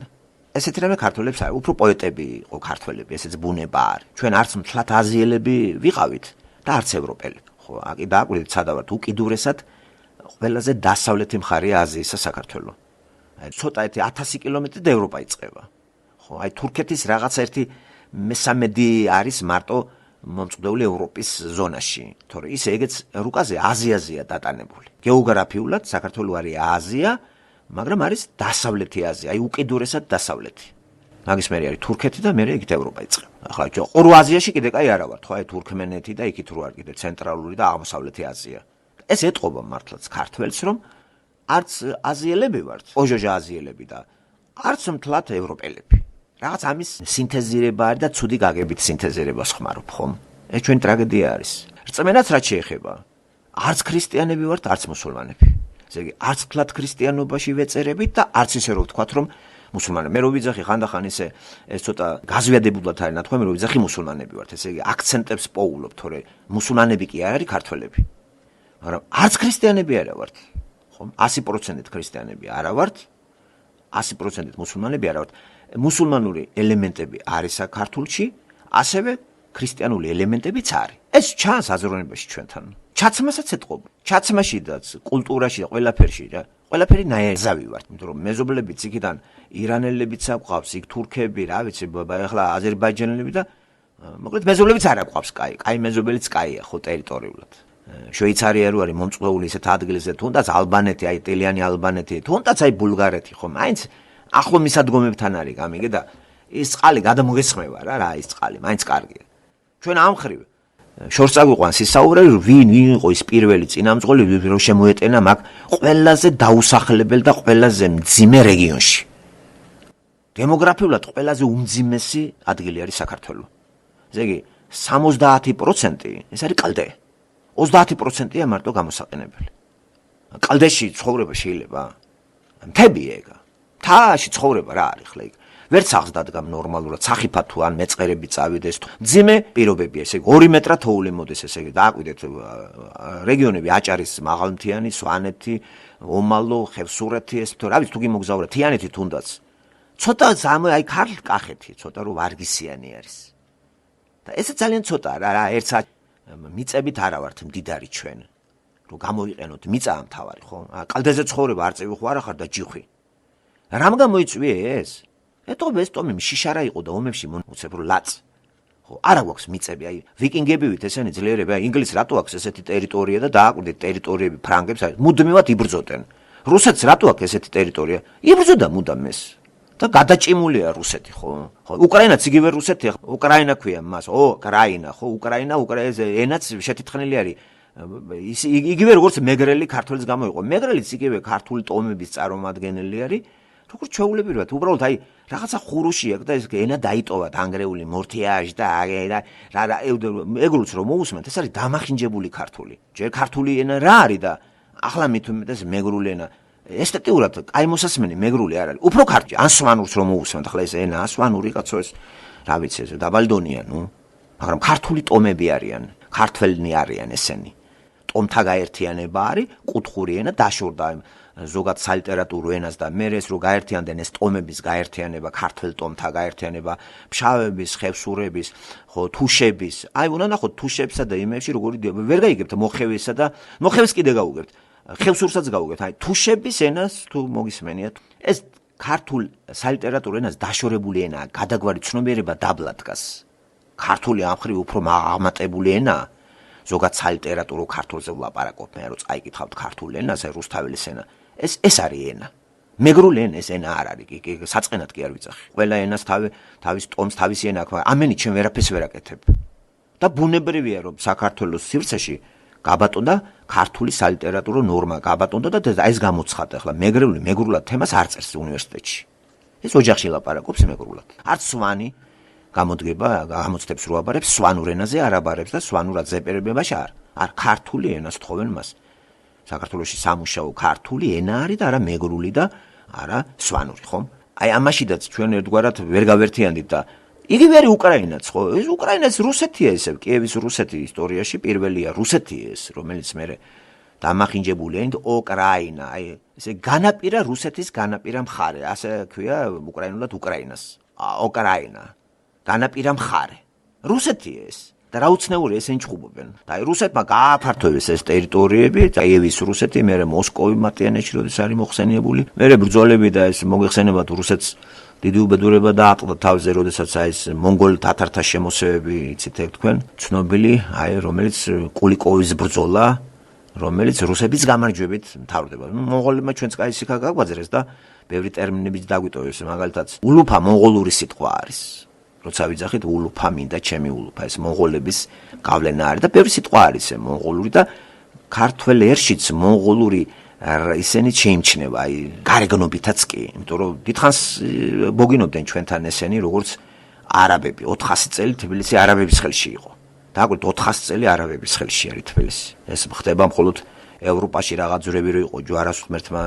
ესეთი რამე ქართველებს არის, უფრო პოეტები იყო ქართველები, ესეც ბუნება არის. ჩვენ არც მთლად აზიელები ვიყავით და არც ევროპელი. ხო, აკი დააკვირდით სადავართ უკიდურესად ყველაზე დასავლეთი მხარეა აზიისა საქართველო. აი ცოტა 1000 კილომეტრით ევროპა იწყება. ხო, აი თურქეთის რაღაც ერთი მესამედი არის მარტო მომწყდეული ევროპის ზონაში. თორე ის ეგეც რუკაზე აზიაზეა დატანებული. გეოგრაფიულად საქართველო არის აზია, მაგრამ არის დასავლეთი აზია, აი უკიდურესად დასავლეთი. მაგის მერე არის თურქეთი და მერე იქით ევროპა იწყება. ახლა ყურო აზიაში კიდე კაი არა ვარ, ხო აი თურქმენეთი და იქით რო არ კიდე ცენტრალური და აღმოსავლეთი აზია. ეს ეტყობა მართლაც ქართველს რომ არც აზიელები ვართ, ოჟოჟა აზიელები და არც მთლად ევროპელები. რაღაც ამის სინთეზირება არის და ცუდი გაგებით სინთეზირებას ხმარობ ხომ? ეს ჩვენი ტრაგედია არის. რწმენაც რაც შეეხება, არც ქრისტიანები ვართ, არც მუსულმანები. ესე იგი, არც თლად ქრისტიანობაში ვეწერებით და არც ისე რომ ვთქვათ, რომ მუსულმანები. მე რო ვიძახი ხანდახან ეს ცოტა გაზვიადებულად არის ნათქვა, მე რო ვიძახი მუსულმანები ვართ. ესე იგი, აქცენტებს პოულობ, თორე მუსულმანები კი არ არის ქართველები. მაგრამ არც ქრისტიანები არა ვართ. ხომ? 100% ქრისტიანები არა ვართ. 100% მუსულმანები არა ვართ. მუსულმანური ელემენტები არის საქართველოში, ასევე ქრისტიანული ელემენტებიც არის. ეს ჩანს აზროვნებაში ჩვენთან. ჩაცმასაც ეთყობ. ჩაცმაშიდაც, კულტურაში და ყველაფერში რა. ყველაფერი ნაერძავი ვართ, იმიტომ რომ მეზობლებიც იქიდან ირანელებიც აყავს, იქ თურქები, რა ვიცი, ახლა აზერბაიჯანელები და მოკლედ მეზობლებიც არ აყავს კაი. კაი მეზობელიც კაია ხო ტერიტორიულად. შვეიცარია რო არის მომწყვლეული ისეთ ადგილზე, თუნდაც ალბანეთი, აი ტელიანი ალბანეთი, თუნდაც აი ბულგარეთი ხო, მაინც ახლო მისადგომებთან არის გამიგე და ის წყალი გადამოგესხმევა რა ის წყალი, მაინც კარგია. ჩვენ ამხრივ შორს წაგვიყვანს ისაუბრე ვინ იყო ის პირველი წინამძღოლი რომ შემოეტენა მაგ ყველაზე დაუსახლებელ და ყველაზე მძიმე რეგიონში. დემოგრაფიულად ყველაზე უმძიმესი ადგილი არის საქართველო. ესე იგი 70% ეს არის კლდე. 30%-ია მარტო გამოსაყენებელი. კლდეში ცხოვრება შეიძლება? მთები ეგა. თაში ცხოვრება რა არის ხლა იქ? ვერც ახს დადგამ ნორმალურად, სახიფათო თუ ან მეწყერები წავიდეს თუ ძიმე პირობებია, ესე იგი 2 მეტრა თოვლი მოდის, ესე იგი დააკვირდეთ რეგიონები აჭარის მაღალმთიანი, სვანეთი, ომალო, ხევსურეთი, ეს თუ რა ვიცი თუ კი მოგზაურა, თიანეთი თუნდაც. ცოტა აი ქართლ-კახეთი, ცოტა რომ ვარგისიანი არის. და ესე ძალიან ცოტაა რა, ერთ საათ მიწებით არა ვართ მდიდარი ჩვენ. რომ გამოვიყენოთ მიწა ამთავარი, ხო? კლდეზე ცხოვრება არწივი ხო არა ხარ და ჯიხვი. რამ გამოიწვიე ეს? ეთქობ ეს ტომი შიშარა იყო და ომებში მოცებ რო ლაც. ხო, არა გვაქვს მიწები, აი ვიკინგები ვით ესენი ძლიერები, აი ინგლისი რატო აქვს ესეთი ტერიტორია და დააკვირდეთ ტერიტორიები ფრანგებს, აი მუდმივად იბრძოდნენ. რუსეთს რატო აქვს ესეთი ტერიტორია? იბრძოდა მუდამ ეს. და გადაჭიმულია რუსეთი, ხო? ხო, უკრაინაც იგივე რუსეთი, უკრაინა ქვია მას, კრაინა, ხო, უკრაინა, ენაც შეთითხნილი არის. იგივე როგორც მეგრელი ქართველიც გამოიყო. მეგრელიც იგივე ქართული ტომების წარმომადგენელი არის. როგორც ჩვეულები ვართ, უბრალოდ აი რაღაცა ხურუში აქვს და ეს ენა დაიტოვა დანგრეული მორთიაჟი და რა ეგრუც რომ მოусმენთ, ეს არის დამახინჯებული ქართული. ჯერ ქართული ენა რა არის და ახლა მით უმეტეს მეგრული ენა. ესთეტიურად კაი მოსასმენი მეგრული არ არის. უფრო ქართული, ან სვანურს რომ მოусმენთ, ახლა ეს ენა სვანური კაცო ეს რა ვიცი ეს დაბალდონია, ნუ. მაგრამ ქართული ტომები არიან, ქართველნი არიან ესენი. ტომთა გაერთიანება არის, კუთხური ენა დაშორდა ზოგად სალიტერატურო ენას და მე ეს რო გაერთიანდნენ ეს ტომების გაერთიანება, ქართულ ტომთა გაერთიანება, ფშავების, ხევსურების, ხო, თუშების. აი უნდა ნახოთ თუშებსა და იმებში როგორი ვერ გაიგებთ მოხევისა და მოხევს კიდე გაუგებთ. ხევსურსაც გაუგებთ. აი თუშების ენას თუ მოგისმენიათ, ეს ქართულ სალიტერატურო ენას დაშორებული ენაა, გადაგვარი ცნობიერება დაბლა დგას. ქართული ამხრივ უფრო აღმატებული ენაა. ზოგად სალიტერატურო ქართულზე ვლაპარაკობ, მე რო წაიკითხავთ ქართულ ენას, რუსთაველის ენა. ეს არის ენა. მეგრული ენა ეს ენა არ არის, საწყენად კი არ ვიცახი. ყველა ენას თავის ტომს თავისი ენა აქვს. ამენი ჩვენ ვერაფერს ვერ აკეთებ. და ბუნებრივია რომ საქართველოს სივრცეში გაბატონდა ქართული სალიტერატურო ნორმა, გაბატონდა და ეს გამოცხადა. ახლა მეგრულად თემას არ წერს უნივერსიტეტში. ეს ოჯახში ლაპარაკობს მეგრულად. არც სვანი გამოდგება, გამოცდებს რო აბარებს, სვანურ ენაზე არ აბარებს და სვანურად ზეპირებებაში არ ქართული ენას თხოვენ მას. საქართველოში სამუშაო ქართული ენა არის და არა მეგრული და არა სვანური, ხომ? აი ამაშიდაც ჩვენ ერთგვარად ვერ გავერთიანდით და იგივე არის უკრაინაც, ხო? ეს უკრაინაც რუსეთია ესევ, კიევის რუსეთი ისტორიაში პირველია რუსეთი ეს, რომელიც მე დამახინჯებული ენით ოკრაინა, აი ესე განაპირა რუსეთის განაპირა მხარე, ასე ქვია უკრაინულად უკრაინას. ოკრაინა განაპირა მხარე. რუსეთი ეს და რა უცნაური ესენი ჭუბობენ. და აი რუსეთმა გააფართოვეს ეს ტერიტორიები, კიევის რუსეთი, მერე მოსკოვი მატიანეში როდის არის მოხსენიებული. მერე ბრძოლები და ეს მოგეხსენებათ რუსეთს დიდი უბედურება დაატყდა თავზე, როდესაც აი ეს მონგოლ თათართა შემოსევები, იცით თქვენ, ცნობილი, აი რომელიც კულიკოვის ბრძოლა, რომელიც რუსების გამარჯვებით მთავრდება. მონღოლებმა ჩვენც კაი სიკა გაგვაძრეს და ბევრი ტერმინებიც დაგვიტოვეს, მაგალითად, ულუფა მონღოლური სიტყვა არის. როცა ვიძახით ულუფა მინდა ჩემი ულუფა, ეს მონღოლების გავლენა არის და ბევრი სიტყვა არის ეს მონღოლური და ქართველ ერშიც მონღოლური ისინი შეიმჩნევა, აი გარეგნობითაც კი, იმიტომ რომ დიდხანს მოგინოდნენ ჩვენთან ესენი როგორც არაბები, 400 წელი თბილისი არაბების ხელში იყო. დააკვირდით 400 წელი არაბების ხელში არის თბილისი. ეს ხდება მხოლოდ ევროპაში რაღაც ძვრები რო იყო, ჯვარასუხმერთმა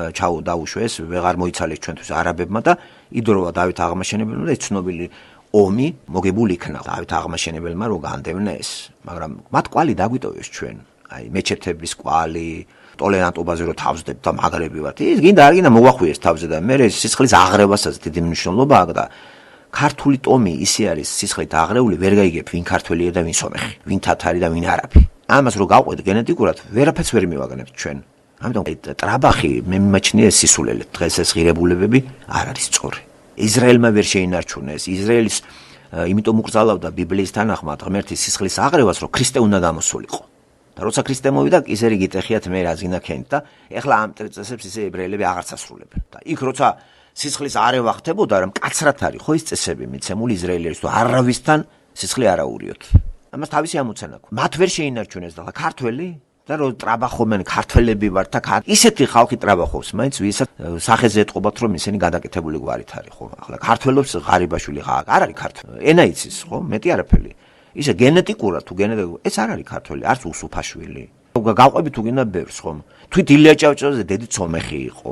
დაუშვეს, ვეღარ მოიცალეს ჩვენთვის არაბებმა და იდროვა დავით აღმაშენებელმა და ეს ცნობილი ომი მოგებული იქნა დავით აღმაშენებელმა რო განდევნა ეს, მაგრამ მათ კვალი დაგვიტოვეს ჩვენ. აი მეჩეთების კვალი, ტოლერანტობაზე რომ თავზდებ და მაგრები ვართ. ის გინდა არ გინდა მოგვახვიეს თავზე და მე სისხლის აღრევასაც დიდი მნიშვნელობა აქვს და ქართული ტომი ისე არის სისხლით აღრეული, ვერ გაიგებ ვინ ქართველია და ვინ სომეხი, ვინ თათარი და ვინ არაბი. ამას რო გავყვეთ გენეტიკურად, ვერაფერს ვერ მივაგნებთ ჩვენ. ამიტომ ტრაბახი მე მიმაჩნია სისულელეთ. დღეს ეს ღირებულებები არ არის სწორი. ისრაელმა ვერ შეინარჩუნეს. ისრაელის იმიტომ უკრძალავდა ბიბლიის თანახმად ღმერთის სისხლის აღრევას, რომ ქრისტე უნდა გამოსულიყო. და როცა ქრისტე მოვიდა, ისე რიგი ტეხიათ მე რაზინა ქენთ და ეხლა ამ წესებს ისე ებრაელები აღარც ასრულებენ. და იქ როცა სისხლის აღრევა ხდებოდა, რომ მკაცრად არის ხო ის წესები მიცემული ისრაელიერს, თუ არავისთან სისხლი არ აურიოთ. ამას თავისი ამოცანა აქვს. მათ ვერ შეინარჩუნეს და ქართველი და რო ტრაბახობენ ქართველები ვართ და ისეთი ხალხი ტრაბახობს, მაინც ვისაც სახეზე ეთყობათ, რომ ისინი გადაკეთებული გვარით არის, ხო? ახლა ქართველებს ღარიბაშვილი არ არის ქართველი. ენა იცის, ხო? მეტი არაფერი. ისე გენეტიკურად თუ ეს არ არის ქართველი, არც უსუფაშვილი. გავყვებით თუ გინდა ბევრს, ხო? თვით ილია ჭავჭავაძე დედით სომეხი იყო.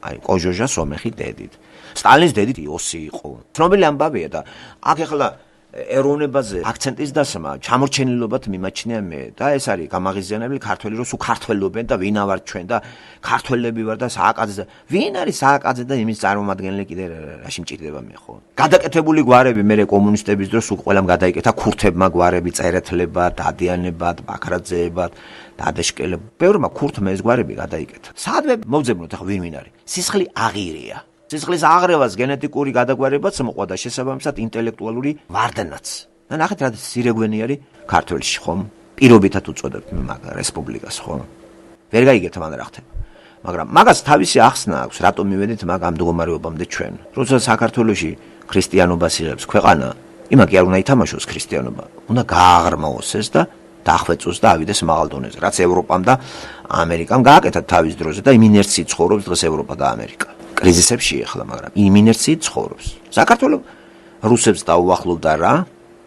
აი, კოჟოჟა სომეხი დედით. სტალინს დედით იოსი იყო. ცნობილი ამბავია და აქ ახლა ეროვნებაზე აქცენტის დასმა ჩამორჩენილობად მიმაჩნია მე და ეს არის გამაღიზიანებელი ქართველი რომ სულ ქართველობენ და ვინა ვარ ჩვენ და ქართველები ვარ და სააკაძე და ვინ არის სააკაძე და იმის წარმომადგენელი კიდე რაში მჭირდება მე ხო გადაკეთებული გვარები მე კომუნისტების დროს სულ ყველამ გადაიკეთა ქურთებმა გვარები წერეთლებად დადიანებად ბაქრაძეებად დადაშკელებად ბევრმა ქურთმა ეს გვარები გადაიკეთა საადმე მოვძებნოთ ახლა ვინ არის სისხლი აღირია სისხლის აღრევას გენეტიკური გადაგვარებაც მოყვა და შესაბამისად ინტელექტუალური ვარდნაც. და ნახეთ რა სირეგვენი არის ქართველში ხომ? პირობითად უწოდებთ მაგ რესპუბლიკას ხო? ვერ გაიგეთ მან რა ხდება. მაგრამ მაგას თავისი ახსნა აქვს, რატომ მივედით მაგ ამ მდგომარეობამდე ჩვენ. როცა საქართველოში ქრისტიანობას იღებს ქვეყანა, იმა კი არ უნდა ითამაშოს ქრისტიანობა. უნდა გააღრმაოს ეს და დახვეწოს და ავიდეს მაღალ დონეზე. რაც ევროპამ და ამერიკამ გააკეთა თავის დროზე და იმ ინერციით ცხოვრობს დღეს ევროპა და ამერიკა. კრიზისებში ეხლა, მაგრამ იმ ინერციით ცხოვრობს. საქართველოს რუსებს დაუახლოვდა რა?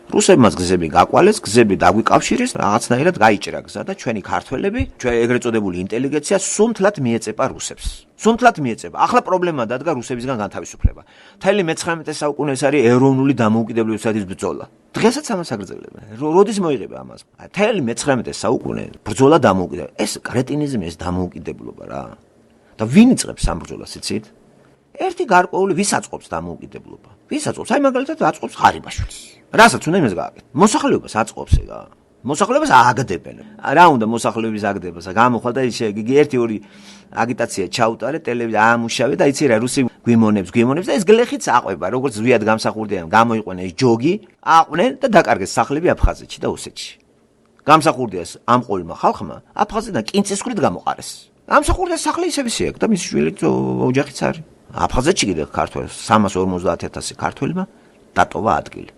რუსებმაც გზები გაკვალეს, გზები დაგვიკავშირეს, რაღაცნაირად გაიჭრა გზა და ჩვენი ქართველები, ჩვენ ეგრეთ წოდებული ინტელიგენცია სუნთლად მიეწება რუსებს. სუნთლად მიეწება. ახლა პრობლემა დადგა რუსებისგან განთავისუფლება. მთელი მე-19 საუკუნე ეს არის ეროვნული დამოუკიდებლობისათვის ბრძოლა. დღესაც ამას აგრძელებენ. როდის მოიღება ამას? მთელი მე-19 საუკუნე ბრძოლა დამოუკიდებლობა. ეს კრეტინიზმი, ეს დამოუკიდებლობა რა. და ვინ იწყებს ამ ბრძოლას, იცით? ერთი გარკვეული ვის აწყობს დამოუკიდებლობა? ვის აწყობს? აი მაგალითად აწყობს ღარიბაშვილს. რასაც უნდა იმას გააკეთო. მოსახლეობას აწყობს ეგა. მოსახლეობას ააგდებენ. რა უნდა მოსახლეობის აგდებას? გამოხვალ და ისე ერთი ორი აგიტაცია ჩაუტარე, ტელევიზია აამუშავე და იცი რა რუსი გვიმონებს და ეს გლეხიც აყვება, როგორც ზვიად გამსახურდიან, გამოიყვნენ ეს ჯოგი, აყვნენ და დაკარგეს სახლები აფხაზეთში და ოსეთში. გამსახურდიას ამ ყოლმა ხალხმა აფხაზეთიდან კინწისყრით გამოყარეს. ამსახურდა სახლი ისევ ისე აქვს და მისი შვილი ოჯახიც არის. აფხაზეთში კიდე ქართველებს 350,000 ქართველმა დატოვა ადგილი.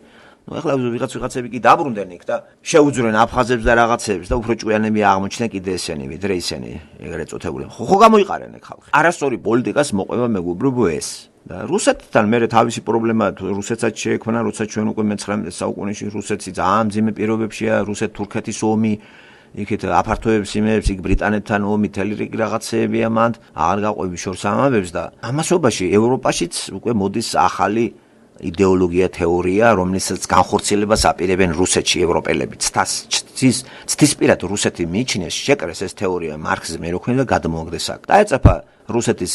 ნუ ეხლა ვიღაცები კი დაბრუნდნენ იქ და შეუძვრენ აფხაზებს და რაღაცებს და უფრო ჭკვიანები აღმოჩნდნენ კიდე ესენი, ვიდრე ისინი ეგრეთ წოდებული. ხო გამოიყარენ ეგ ხალხი. არასწორი პოლიტიკას მოყვება მეგობრებო ეს. და რუსეთთან მე თავისი პრობლემა რუსეთსაც შეექმნა, როცა ჩვენ უკვე მე-19 საუკუნეში რუსეთი ძალიან მძიმე პირობებშია, რუსეთ-თურქეთის ომი იქით აფართოებს იმებს, იქ ბრიტანეთთან ომი, თელი რიგი რაღაცეებია მანდ, აღარ გაყვები შორს ამბებს და ამასობაში ევროპაშიც უკვე მოდის ახალი იდეოლოგია, თეორია, რომელსაც განხორციელებას აპირებენ რუსეთში ევროპელები. ცდისპირად რუსეთი მიიჩნიეს, შეკრეს ეს თეორია მარქსიზმი ეროქვენ და გადმოაგდეს აქ. დაეწაფა რუსეთის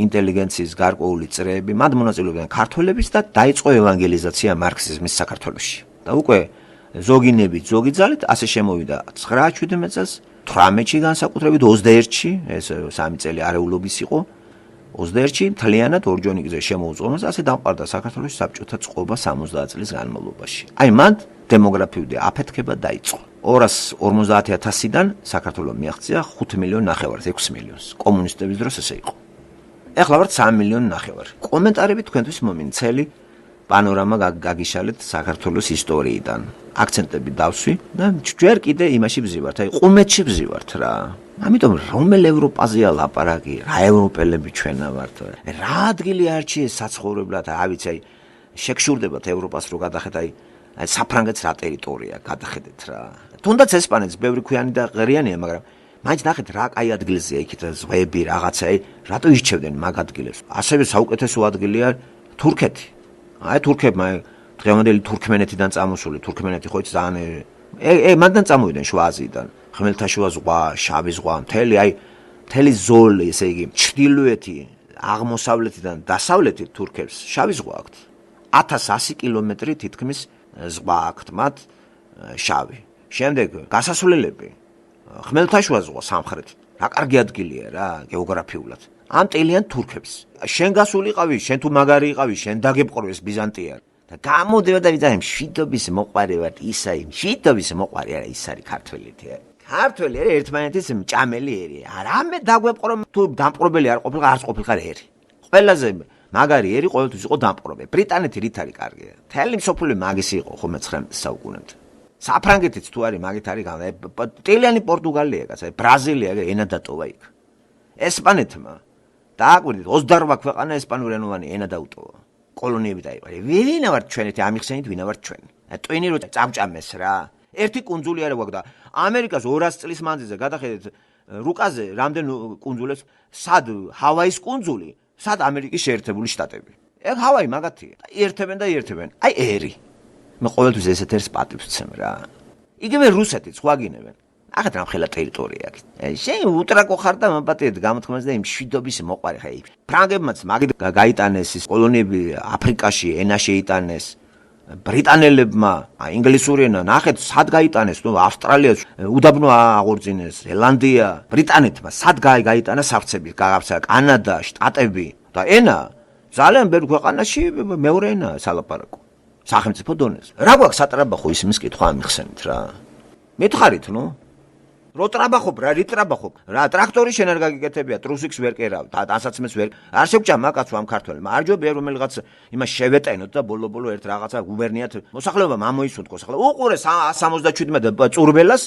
ინტელიგენციის გარკვეული წრეები, მათ მონაწილეობდნენ ქართველების და დაიწყო ევანგელიზაცია მარქსიზმის საქართველოში. და უკვე ზოგინებით, ზოგი ძალით ასე შემოვიდა 9-17 წელს, 18-ში განსაკუთრებით 21-ში, ეს 3 წელი არეულობის იყო. 21-ში მთლიანად ორჯონიკზე შემოუწყონეს, ასე დამყარდა საქართველოს საბჭოთა წყობა 70 წლის განმავლობაში. აი მან დემოგრაფიული აფეთქება დაიწყო. 250,000-დან საქართველოს მიაღწია 5,5 მილიონს, 6 მილიონს. კომუნისტების დროს ესე იყო. ეხლა ვართ 3,5 მილიონი. კომენტარები თქვენთვის მომინცელი პანორამა გაგიშალეთ საქართველოს ისტორიიდან. აქცენტები დავსვი და ჯერ კიდე იმაში ვზივართ, აი ყუმეთში ვზივართ რა. ამიტომ რომელ ევროპაზეა ლაპარაკი, რა ევროპელები ჩვენა ვართ. რა ადგილი არჩიეს საცხოვრებლად, რა ვიცი, აი შეგშურდებათ ევროპას რო გადახეთ, აი საფრანგეთს რა ტერიტორია გადახედეთ რა. თუნდაც ესპანეთს ბევრი ქვიანი და ღერიანია, მაგრამ მაინც ნახეთ რა კაი ადგილზეა იქით ზღვები რაღაცა, აი რატო ირჩევდნენ მაგ ადგილებს. ასევე საუკეთესო ადგილია თურქეთი. აი თურქებმა დღევანდელი თურქმენეთიდან წამოსული, თურქმენეთი ხო იცი ძალიან მანდან წამოვიდნენ შუა აზიიდან. ხმელთაშუა ზღვა, შავი ზღვა, მთელი აი მთელი ზოლი, ესე იგი, ჩრდილოეთი, აღმოსავლეთიდან დასავლეთით თურქებს შავი ზღვა აქვთ. 1100 კილომეტრი თითქმის ზღვა აქვთ მათ შავი. შემდეგ გასასვლელები ხმელთაშუა ზღვა სამხრეთით. რა კარგი ადგილია რა, გეოგრაფიულად. ამ ტელიან თურქებს. შენ გასულიყავი, შენ თუ მაგარი იყავი, შენ დაგეპყროს ბიზანტია. და გამოდევა და ვიძახე მშვიდობის მოყარე ვარ, ისაი, მშვიდობის მოყარე არა, ის არის ქართველეთი. ქართველი არის ერთმანეთის მჭამელი ერი. არამე დაგვეპყრო თუ დამპყრობელი არ ყოფილიყარ, არც ყოფილიყარ ერი. ყველაზე მაგარი ერი ყოველთვის იყო დამპყრობე. ბრიტანეთი რით არის კარგი? მთელი მსოფლიო მაგისი იყო ხომ 19 საუკუნემდე. საფრანგეთიც თუ არის მაგით არის ტელიანი პორტუგალია, კაცი, ბრაზილია ენა დატოვა იქ. ესპანეთმა დააკვირდით 28 ქვეყანა ესპანურენოვანი ენა დაუტოვა. კოლონიები დაიყო. ვინა ვართ ჩვენეთი ამიხსენით, ვინა ვართ ჩვენ. ტვინი რო წამჭამეს რა. ერთი კუნძული არა გვაქვს და ამერიკას 200 წლის მანძილზე გადახედეთ რუკაზე რამდენ კუნძულებს, სად ჰავაის კუნძული, სად ამერიკის შეერთებული შტატები. ეგ ჰავაი მაგათია. ერთებენ და ერთებენ. აი ერი. მე ყოველთვის ესეთ ერთს პატივს ვცემ რა. იგივე რუსეთიც სხვა გინებენ. ახეთ რამხელა ტერიტორია აქვს. შენ უტრაკო ხარ და მაპატიეთ გამოთქმას და იმ მშვიდობის მოყარე ხა. ფრანგებმაც მაგით გაიტანეს ის კოლონიები აფრიკაში, ენა შეიტანეს. ბრიტანელებმა ინგლისური ენა ნახეთ სად გაიტანეს, ნუ ავსტრალიას უდაბნო აღორძინეს, ზელანდია, ბრიტანეთმა სად გაიტანა სავცები, გაგავსა კანადა, შტატები და ენა ძალიან ბევრ ქვეყანაში მეორე ენა სალაპარაკო. სახელმწიფო დონეზე. რა გვაქვს სატრაბახო ისმის კითხვა ამიხსენით რა. მითხარით, ნუ რო ტრაბახობ რა, რით ტრაბახობ? რა ტრაქტორი შენ არ გაგიკეთებია, ტრუსიქს ვერ კერავ, დასაცმეს ვერ. არ შეგვჭა მაგაცო ამ ქართველმა. არ ჯობია რომელიღაც იმას შევეტენოთ და ბოლო-ბოლო ერთ რაღაცა გუბერნიათ მოსახლეობამ ამოისუნთქოს. ახლა უყურე 177 წურბელას,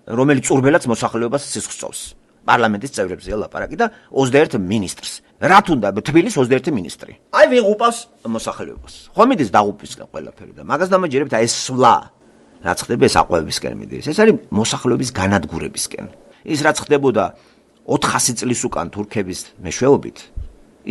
რომელიც წურბელაც მოსახლეობას სისხლს წოვს. პარლამენტის წევრებზე ლაპარაკი და 21 მინისტრს. რა თუნდა თბილისის 21 მინისტრი. აი ვიღუპავს მოსახლეობას. ხო მიდის დაღუპვისკენ ყველაფერი და მაგას დამაჯერებთ აი ეს სვლა. რაც ხდება ეს აყვავებისკენ მიდის. ეს არის მოსახლეობის განადგურებისკენ. ის რაც ხდებოდა 400 წლის უკან თურქების მეშვეობით,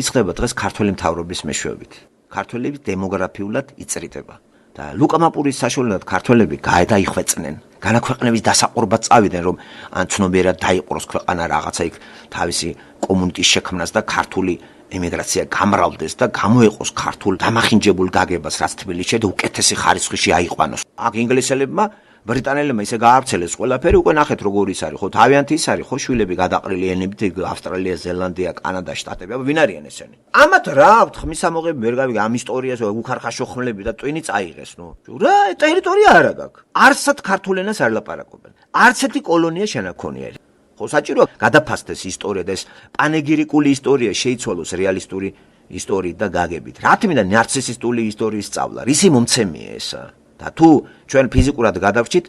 ის ხდება დღეს ქართველი მთავრობის მეშვეობით. ქართველები დემოგრაფიულად იწრიდება. და ლუკა მაპურის საშუალებლად ქართველები გაიხვეწნენ. განაქვეყნების დასაყრობად წავიდნენ, რომ ან ცნობიერად დაიყროს ქვეყანა რაღაცა იქ თავისი კომუნიკის შექმნას და ქართული ემიგრაცია გამრავლდეს და გამოეყოს ქართულ დამახინჯებულ გაგებას, რაც თბილისში და უკეთესი ხარისხში აიყვანოს. აქ ინგლისელებმა, ბრიტანელებმა ისე გაავრცელეს ყველაფერი, უკვე ნახეთ როგორ ის არის, ხო თავიანთი ის არის, ხო შვილები გადაყრილი ენებით, ავსტრალია, ზელანდია, კანადა შტატები, აბა ვინ არიან ესენი? ამათ რა აქვთ ხმის ამოღები ვერ გავიგე ამ ისტორიას, უხარხაშო ხმლები და ტვინი წაიღეს, ნუ. რა ტერიტორია არა გაქვს. არცად ქართულ ენას არ ლაპარაკობენ. არც ერთი კოლონია შენაქონია. ხო საჭიროა გადაფასდეს ისტორია და ეს პანეგირიკული ისტორია შეიცვალოს რეალისტური ისტორიით და გაგებით. რა თქმა უნდა ნარცისისტული ისტორიის სწავლა, რისი მომცემია ესა? და თუ ჩვენ ფიზიკურად გადავრჩით,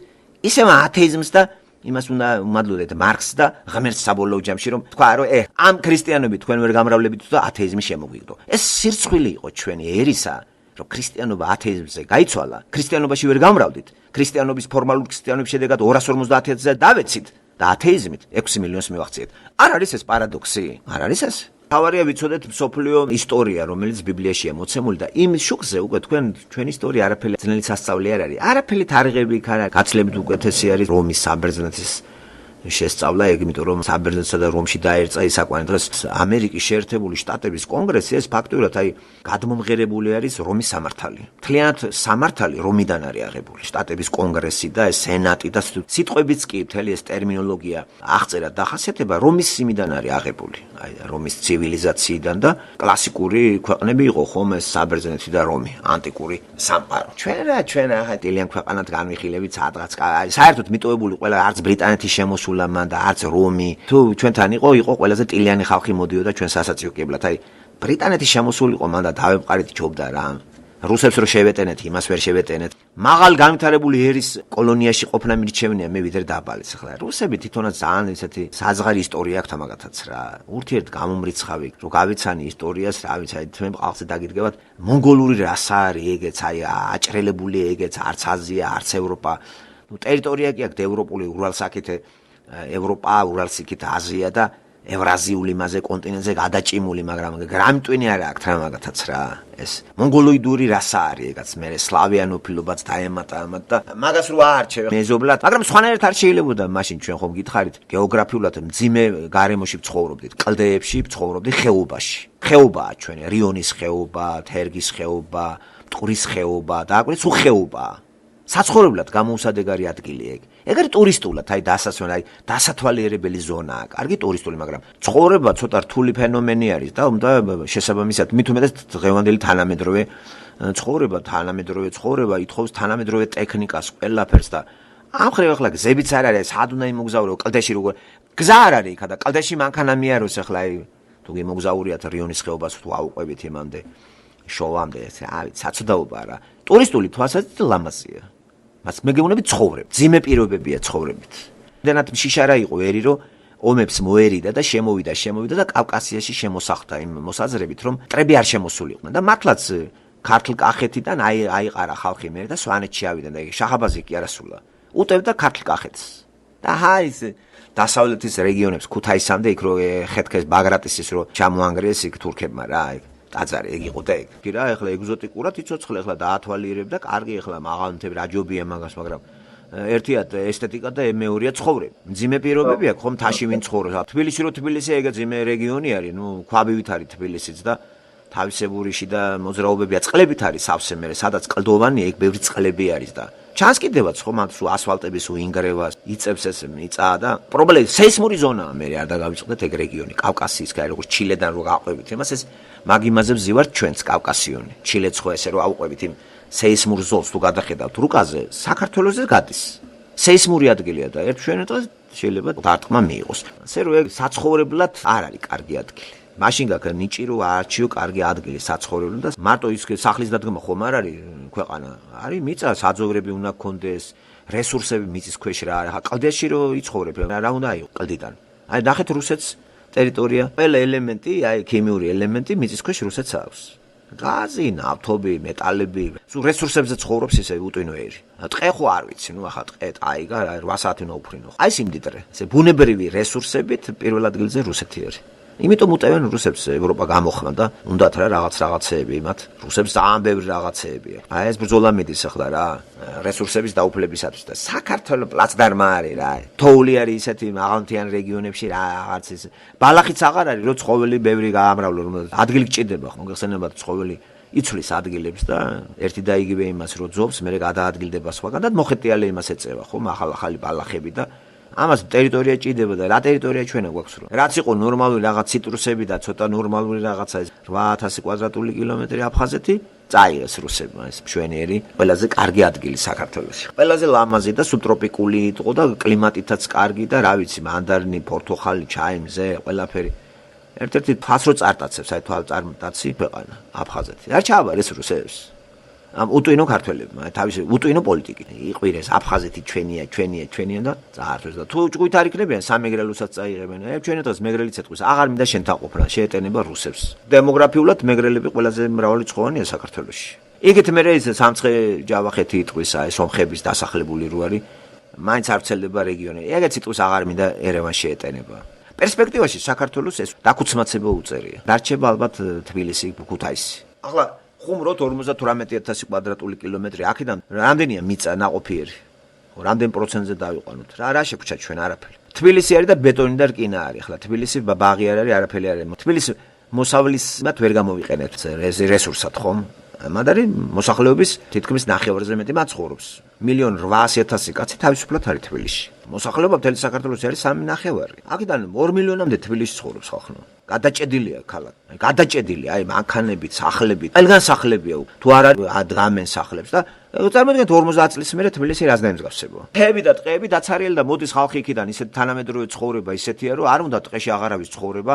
ისევ ათეიზმს და იმას უნდა უმადლოდეთ მარქსს და ღმერთს საბოლოო ჯამში რომ თქვა რომ ამ ქრისტიანობით თქვენ ვერ გამრავლებით და ათეიზმი შემოგვიგდო. ეს სირცხვილი იყო ჩვენი ერისა, რომ ქრისტიანობა ათეიზმზე გაიცვალა. ქრისტიანობაში ვერ გამრავლდით. ქრისტიანობის ფორმალურ ქრისტიანობის შედეგად 250,000-ზე დავეცით. და ათეიზმით 6 მილიონს მივახციეთ. არ არის ეს პარადოქსი? არ არის ეს? თავარია ვიცოდეთ მსოფლიო ისტორია, რომელიც ბიბლიაშია მოცემული და იმ შუქზე უკვე ჩვენ ისტორია არაფერი ძნელი სასწავლი არ არის. არაფერი თარიღები იქ არა, გაცილებით უკეთესი არის რომის საბერძნეთის შესწავლა, იმიტომ რომ საბერძნეთსა და რომში დაერწა ისაკვანი დღეს ამერიკის შეერთებული შტატების კონგრესი, ეს ფაქტურად აი გადმომღერებული არის რომის სამართალი. მთლიანად სამართალი რომიდან არის აღებული. შტატების კონგრესი და სენატი და სიტყვებიც კი მთელი ეს ტერმინოლოგია აღწერა დახასიათება რომის სიმიდან არის აღებული. აი რომის ცივილიზაციიდან და კლასიკური ქვეყნები იყო ხომ ეს საბერძნეთი და რომი, ანტიკური სამყარო. ჩვენ ახლა ტილიან ქვეყანად განვიხილებით სადღაც საერთოდ მიტოვებული ყველა არც ბრიტანეთის შემოსულა მან და არც რომი. თუ ჩვენთან იყო ყველაზე ტილიანი ხალხი მოდიოდა ჩვენ სასაცილებლად. აი ბრიტანეთის შემოსული იყო მან და დავებყარით ჯობდა რა. რუსებს რო შევეტენეთ, იმას ვერ შევეტენეთ. მაღალ განვითარებული ერის კოლონიაში ყოფნა მირჩევნია მე ვიდრე დაბალიც. ახლა რუსები თვითონაც ძალიან ესეთი საზღარი ისტორია აქვს ამაგათაც რა. ურთიერთ გამომრიცხავი რო გავიცანი ისტორიას, რა ვიცი, აი თქვენ ყალხზე დაგიდგებათ, მონგოლური რასა არის ეგეც, აი აჭრელებული ეგეც, არც აზია, არც ევროპა. ნუ ტერიტორია კი აქვს ევროპული, ურალსაკით ევროპა, ურალსიკით აზია და ევრაზიული მასე კონტინენტზე გადაჭიმული, მაგრამ გრამტვინი არა აქვს რა მაგათაც რა. ეს მონგოლოიდური რასა არის, ეგაც მე სლავიანოფილობაც დაემატა ამათ და მაგას რო აარჩევ მეზობლად, მაგრამ სხვანაირად არ შეიძლებოდა მაშინ ჩვენ ხომ გითხარით, გეოგრაფიულად მძიმე გარემოში ვცხოვრობდით, კლდეებში ვცხოვრობდით ხეობაში. ხეობაა ჩვენ, რიონის ხეობა, თერგის ხეობა, მტკვრის ხეობა და აკვირით სულ ხეობაა. საცხოვრებლად გამოუსადეგარი ადგილი ეგ. ეგ არის ტურისტულად, აი დასათვალიერებელი ზონაა. კარგი ტურისტული, მაგრამ ცხოვრება ცოტა რთული ფენომენი არის და უნდა შესაბამისად მით უმეტეს დღევანდელი თანამედროვე ცხოვრება ითხოვს თანამედროვე ტექნიკას, ყველაფერს და ამ ხრივ ახლა გზებიც არ არის, სად უნდა იმოგზაურო, კლდეში როგორ გზა არ არის იქა და კლდეში მანქანა მიაროს ახლა აი თუ გემოგზაურიათ რიონის ხეობას თუ აუყვებით იმამდე შოვამდე, აი საცდაობა რა. ტურისტული თვალსაზრისით ლამაზია. მას მეგეუბნები ცხოვრებ, ძიმე პირობებია ცხოვრებით. დანათ შიშარა იყო ერი რომ ომებს მოერიდა და შემოვიდა და კავკასიაში შემოსახდა იმ მოსაზრებით რომ ტრები არ შემოსულიყვნენ და მართლაც ქართლ კახეთიდან აიყარა ხალხი მე და სვანეთში ავიდა და შახაბაზი კი არასულა. უტევდა ქართლ კახეთს. და ის დასავლეთის რეგიონებს ქუთაისამდე იქ რო ხეთქეს ბაგრატისის რო ჩამოანგრიეს იქ თურქებმა რა აი ტაძარი ეგ იყო და ეგ. კი რა ეხლა ეგზოტიკურად იცოცხლე ეხლა დაათვალიერებ და კარგი ეხლა მაღალმთები რაჯობია მაგას, მაგრამ ერთიად ესთეტიკა და მეორეა ცხოვრება. მძიმე პირობები აქვს ხომ თაში ვინ ცხოვრობს. თბილისი ეგ ძიმე რეგიონი არის, ქვაბივით არის თბილისიც და თავისებურიში და მოძრაობებია წყლებით არის სავსე მე, სადაც კლდოვანი ეგ ბევრი წყლები არის და ჩანს კიდევაც ხომ ამ ასფალტების ინგრევას იწევს ეს მიწა და პრობლემა სეისმური ზონაა მე არ დაგავიწყდეთ ეგ რეგიონი კავკასიის კაი როგორც ჩილედან რო გაყვებით იმას ეს მაგიმაზე ვზივართ ჩვენც კავკასიონი ჩილეც ხო ესე რო ავყვებით იმ სეისმურ ზოლს თუ გადახედავთ რუკაზე საქართველოზე გადის სეისმური ადგილია და ერთ ჩვენ დღეს შეიძლება დარტყმა მიიღოს ასე რომ ეგ საცხოვრებლად არ არის კარგი ადგილი მაშინ გაკ ნიჭი რო არჩიო კარგი ადგილი საცხოვრებლად და მარტო ის სახლის დადგმა ხომ არ არის ქვეყანა არის მიწა საძოვრები უნდა გქონდეს რესურსები მიწის ქვეშ რა არის ყლდეში რო იცხოვრებ რა უნდა იყო ყლდიდან აი ნახეთ რუსეთს ტერიტორია ყველა ელემენტი აი ქიმიური ელემენტი მიწის ქვეშ რუსეთს აქვს გაზი ნავთობი მეტალები სულ რესურსებზე ცხოვრობს ისე უტვინო ერი ტყე ხო არ ვიცი ახლა ტყე აიგა 8 საათი უნდა უფრინო აი სიმდიდრე ესე ბუნებრივი რესურსებით პირველ ადგილზე რუსეთი არის იმიტომ უტევენ რუსებს ევროპა გამოხმა და უნდათ რა რაღაცეები მათ რუსებს ძალიან ბევრი რაღაცეები აქვს აი ეს ბრძოლა მიდის ახლა რა რესურსების დაუფლებისათვის და საქართველოს პლაცდარმა არის რა თოული არის ისეთი მაღალმთიან რეგიონებში რაღაც ის ბალახიც აღარ არის რომ ცხოველი ბევრი გაამრავლო რომ ადგილი გჭირდება ხო მოგეხსენებათ ცხოველი იცვლის ადგილებს და ერთი და იგივე იმას რო ძობს მე გადაადგილდება სხვაგან და მოხეტიალე имას ეწევა ხო ახალი ბალახები და ამას ტერიტორია ჭირდება და რა ტერიტორია ჩვენა გვაქვს რომ რაც იყო ნორმალური რაღაც ციტრუსები და ცოტა ნორმალური რაღაცა 8000 კვადრატული კილომეტრი აფხაზეთი წაიღეს რუსებმა ეს მშვენიერი ყველაზე კარგი ადგილი საქართველოში ყველაზე ლამაზი და სუბტროპიკული იყო და კლიმატითაც კარგი და რა ვიცი მანდარინი პორტოხალი ჩაი მზე ყველაფერი ერთ-ერთი ფასრო წარტაცებს აი თვალწარმტაცი ქვეყანა აფხაზეთი არ ჩააბარეს რუსებს ამ უტვინო ქართველებმა თავისი უტვინო პოლიტიკი იყვირეს აფხაზეთი ჩვენია და წაართვეს და თუ ჭუით არ იქნებიან სამეგრელოსაც წაიღებენ ჩვენ დღეს მეგრელიც ეთქვის აღარ მინდა შენთან ყოფნა შეეტენება რუსებს დემოგრაფიულად მეგრელები ყველაზე მრავალი ცხოვანია საქართველოში იგით მე ეს სამცხე ჯავახეთი იტყვის აი სომხების დასახლებული რო არის მაინც არ ვრცელდება რეგიონი ეგეც იტყვის აღარ მინდა ერევანს შეეტენება პერსპექტივაში საქართველოს ეს დაქუცმაცება უწერია დარჩება ალბათ თბილისი ქუთაისი ახლა ხუმროთ 58000 კვადრატული კილომეტრი აქედან რამდენია მიწა ნაყოფიერი რამდენ პროცენტზე დავიყვანოთ რა შეგვჭა ჩვენ არაფერი თბილისი არის და ბეტონი და რკინა არის ახლა თბილისი ბაღი არ არის არაფერი არ არის თბილისი მოსავლისმად ვერ გამოვიყენებთ რესურსად ხომ მადარი მოსახლეობის თითქმის ნახევარზე მეტი მაცხოვრობს 1,800,000 კაცი თავისუფლად არის თბილისში მოსახლეობა მთელი საქართველოს არის 3,5 აქედან 2 მილიონამდე თბილისში ცხოვრობს ხალხო გადაჭედილია ქალაქი გადაჭედილი აი მანქანებით სახლებით ყველგან სახლებია თუ არ ადგამენ სახლებს და წარმოიდგინეთ 50 წლის მერე თბილისი რაზეა მსგავსება თეები და ტყეები დაცარიელი და მოდის ხალხი იქიდან ისეთ თანამედროვე ცხოვრება ისეთია რომ არ უნდა ტყეში აღარავის ცხოვრება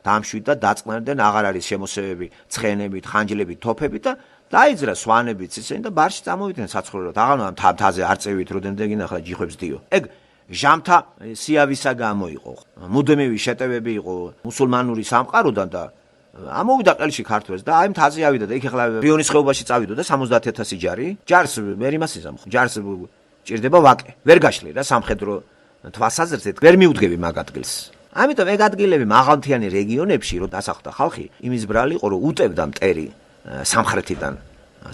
დამშვიდ და დაწყნარდნენ აღარ არის შემოსევები ცხენებით ხანჯლებით თოფებით და დაიძრა სვანებიც ისინი და ბარში წამოვიდნენ საცხოვრებლად აღარ ამ თაზე არ წევით როდენდენ ახლა ჯიხვებს დიო ეგ ჟამთა სიავისა გამო იყო მუდმივი შეტევები იყო მუსულმანური სამყაროდან და ამოვიდა ყელში ქართველს და აი მთაზე ავიდა და იქ ახლა რიონის ხეობაში წავიდო და 70000 ჯარს ვერ იმას იზამ ჯარს ჭირდება ვაკე ვერ გაშლი რა სამხედრო თვალსაზრისით ვერ მიუდგები მაგ ადგილს ამიტომ ეგ ადგილები მაღალმთიანი რეგიონებში რო დასახლდა ხალხი, იმის ბრალი იყო რომ უტევდა მტერი სამხრეთიდან,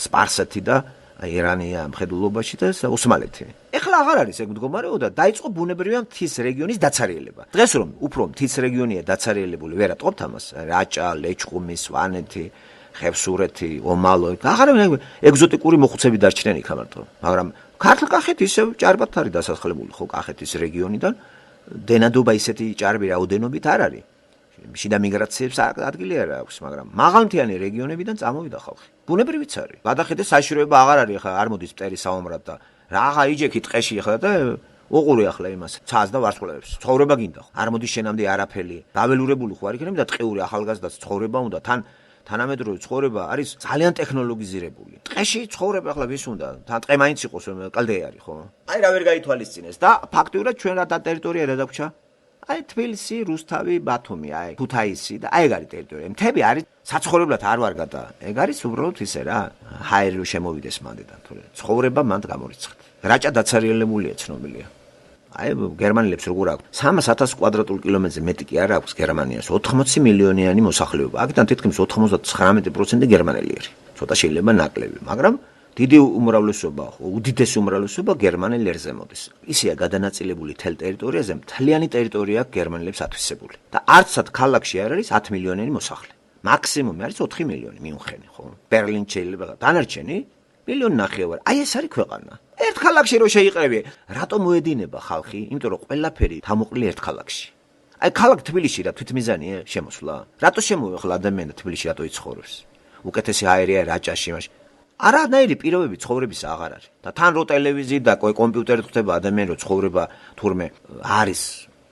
სპარსეთი და ირანია მხედველობაში და ოსმალეთი. ეხლა აღარ არის ეგ მდგომარეობა და დაიწყო ბუნებრივია მთის რეგიონის დაცარიელება. დღეს რომ უფრო მთის რეგიონია დაცარიელებული, ვერ ატყობთ ამას, რაჭა, ლეჩხუმი, სვანეთი, ხევსურეთი, ომალო, აღარ ეგზოტიკური მოხუცები დარჩნენ იქ ამარტო. მაგრამ ქართლ კახეთი ისევ ჭარბად არის დასახლებული ხო კახეთის რეგიონიდან. დენადობა ისეთი ჭარბი რაოდენობით არ არის. შიდა მიგრაციებს ადგილი არ აქვს, მაგრამ მაღალმთიანი რეგიონებიდან წამოვიდა ხალხი. ბუნებრივიც არის. გადახედე საშიშროება აღარ არის, ხა არ მოდის მტერი საომრად და რაღა იჯექი ტყეში ხა და ოყური ახლა იმას ცას და ვარსკვლავებს. ცხოვრება გინდა ხო? არ მოდის შენამდე არაფერი. დაველურებული ხო არ იქნება და ტყეური ახალგაზრდაც ცხოვრება უნდა თან თანამედროვე ცხოვრება არის ძალიან ტექნოლოგიზირებული. ტყეში ცხოვრება ახლა ვის უნდა? თან ტყე მაინც იყოს კლდე არის ხო? აი რა ვერ გაითვალისწინეს და ფაქტიურად ჩვენ რა ტერიტორია რა დაგვრჩა? აი თბილისი, რუსთავი, ბათუმი, აი ქუთაისი და აი ეგ არის ტერიტორია. მთები არის საცხოვრებლად არ ვარ გადა. ეგ არის უბრალოდ ისე რა. ჰაერი რო შემოვიდეს მანდედან თორე ცხოვრება მანდ გამორიცხდა. რაჭა დაცარიელებულია ცნობილია. აი გერმანელებს როგორ აქვს 300,000 კვადრატულ კილომეტრზე მეტი კი არ აქვს გერმანიას 80 მილიონიანი მოსახლეობა. აქედან თითქმის 99% გერმანელი არის. ცოტა შეიძლება ნაკლები, მაგრამ დიდი უმრავლესობა, უდიდესი უმრავლესობა გერმანელი ერზე მოდის. ისეა გადანაწილებული თელ ტერიტორიაზე, მთლიანი ტერიტორია გერმანელებს ათვისებული. და არცად ქალაქში არ არის 10 მილიონიანი მოსახლე. მაქსიმუმი არის 4 მილიონი მიუნხენი, ხო? ბერლინი შეიძლება დანარჩენი 1,5 აი ეს არის ქვეყანა. ერთ ქალაქში რო შეიყრები, რატომ მოედინება ხალხი? იმიტომ რომ ყველაფერი თამოყრილი ერთ ქალაქში. აი ქალაქ თბილისში რა თვითმიზანია შემოსვლა? რატო შემოვეხლა ადამიანი თბილისში რატო იცხოვრებს? უკეთესი აერია რაჭაში მაშინ. არანაირი პირობები ცხოვრების აღარ არის. და თან რო ტელევიზიით და კომპიუტერით ხდება ადამიანი რო ცხოვრება თურმე არის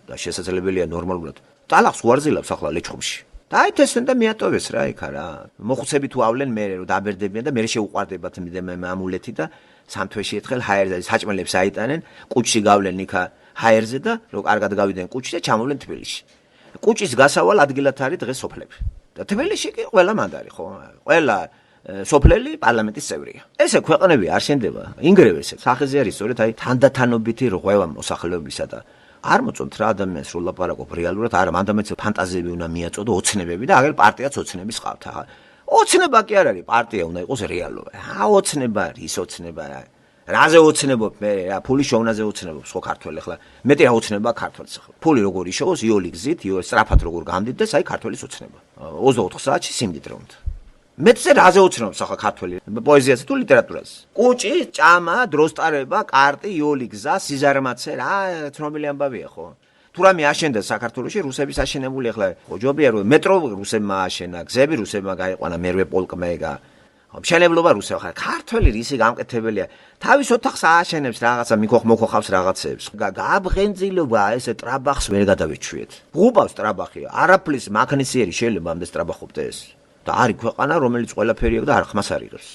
და შესაძლებელია ნორმალურად. ტალახს უარზილავს ახლა ლეჩხუმში. და აი თესენ და მიატოვეს რა იქა რა. მოხუცები თუავლენ მე რო დაბერდებიან და მე შეუყვარდებათ მამულეთი და სამთვეში ერთხელ ჰაერზე საჭმელებს აიტანენ, კუჩში გავლენ იქა ჰაერზე და რო კარგად გავიდნენ კუჩში და ჩამოვლენ თბილისში. კუჩის გასავალ ადგილად არის დღეს სოფლები. და თბილისში კი ყველა მანდარი ხო? ყველა სოფლელი პარლამენტის წევრია. ესე ქვეყნები არ შენდება. ინგრევეს სახეზე არის სწორედ აი თანდათანობითი რღვევა მოსახლეობისა და არ მოწონთ რა ადამიანს რო ლაპარაკობ რეალურად არა მანდამეც ფანტაზიები უნდა მიაწოდო ოცნებები და აგერ პარტიაც ოცნების ყავთ. ახლა ოცნება კი არ არის პარტია უნდა იყოს რეალობა. ოცნება არის ის ოცნება რა. რაზე ოცნებობ მე რა ფულის შოვნაზე ოცნებობ ხო ქართველი ახლა მეტი რა ოცნება ქართველს ახლა. ფული როგორ იშოვოს იოლი გზით, იოლი სწრაფად როგორ გამდიდდეს აი ქართველის ოცნება. 24 საათში სიმდიდრე უნდა. მეცე რაზე ოცნობს ახლა ქართველი პოეზიაზე თუ ლიტერატურაზე. კუჭი, ჭამა, დროსტარება, კარტი, იოლი გზა, სიზარმაცე რა ცნობილი ამბავია ხო? თუ რამე აშენდა საქართველოში რუსების აშენებული ახლა ხო ჯობია რომ მეტრო რუსებმა აშენა, გზები რუსებმა გაიყვანა მერვე პოლკმა ეგა. მშენებლობა რუსებმა ხარ ქართველი რისი გამკეთებელია. თავის ოთახს ააშენებს რაღაცა მოხოხავს რაღაცებს. გააბღენძილება ესე ტრაბახს ვერ გადავეჩვიეთ. ღუბავს ტრაბახი, არაფლის მაქნისიერი შეიძლება ამდე ტრაბახობდეს. და არის ქვეყანა რომელიც ყველაფერი აქვს და არ ხმას არ იღებს.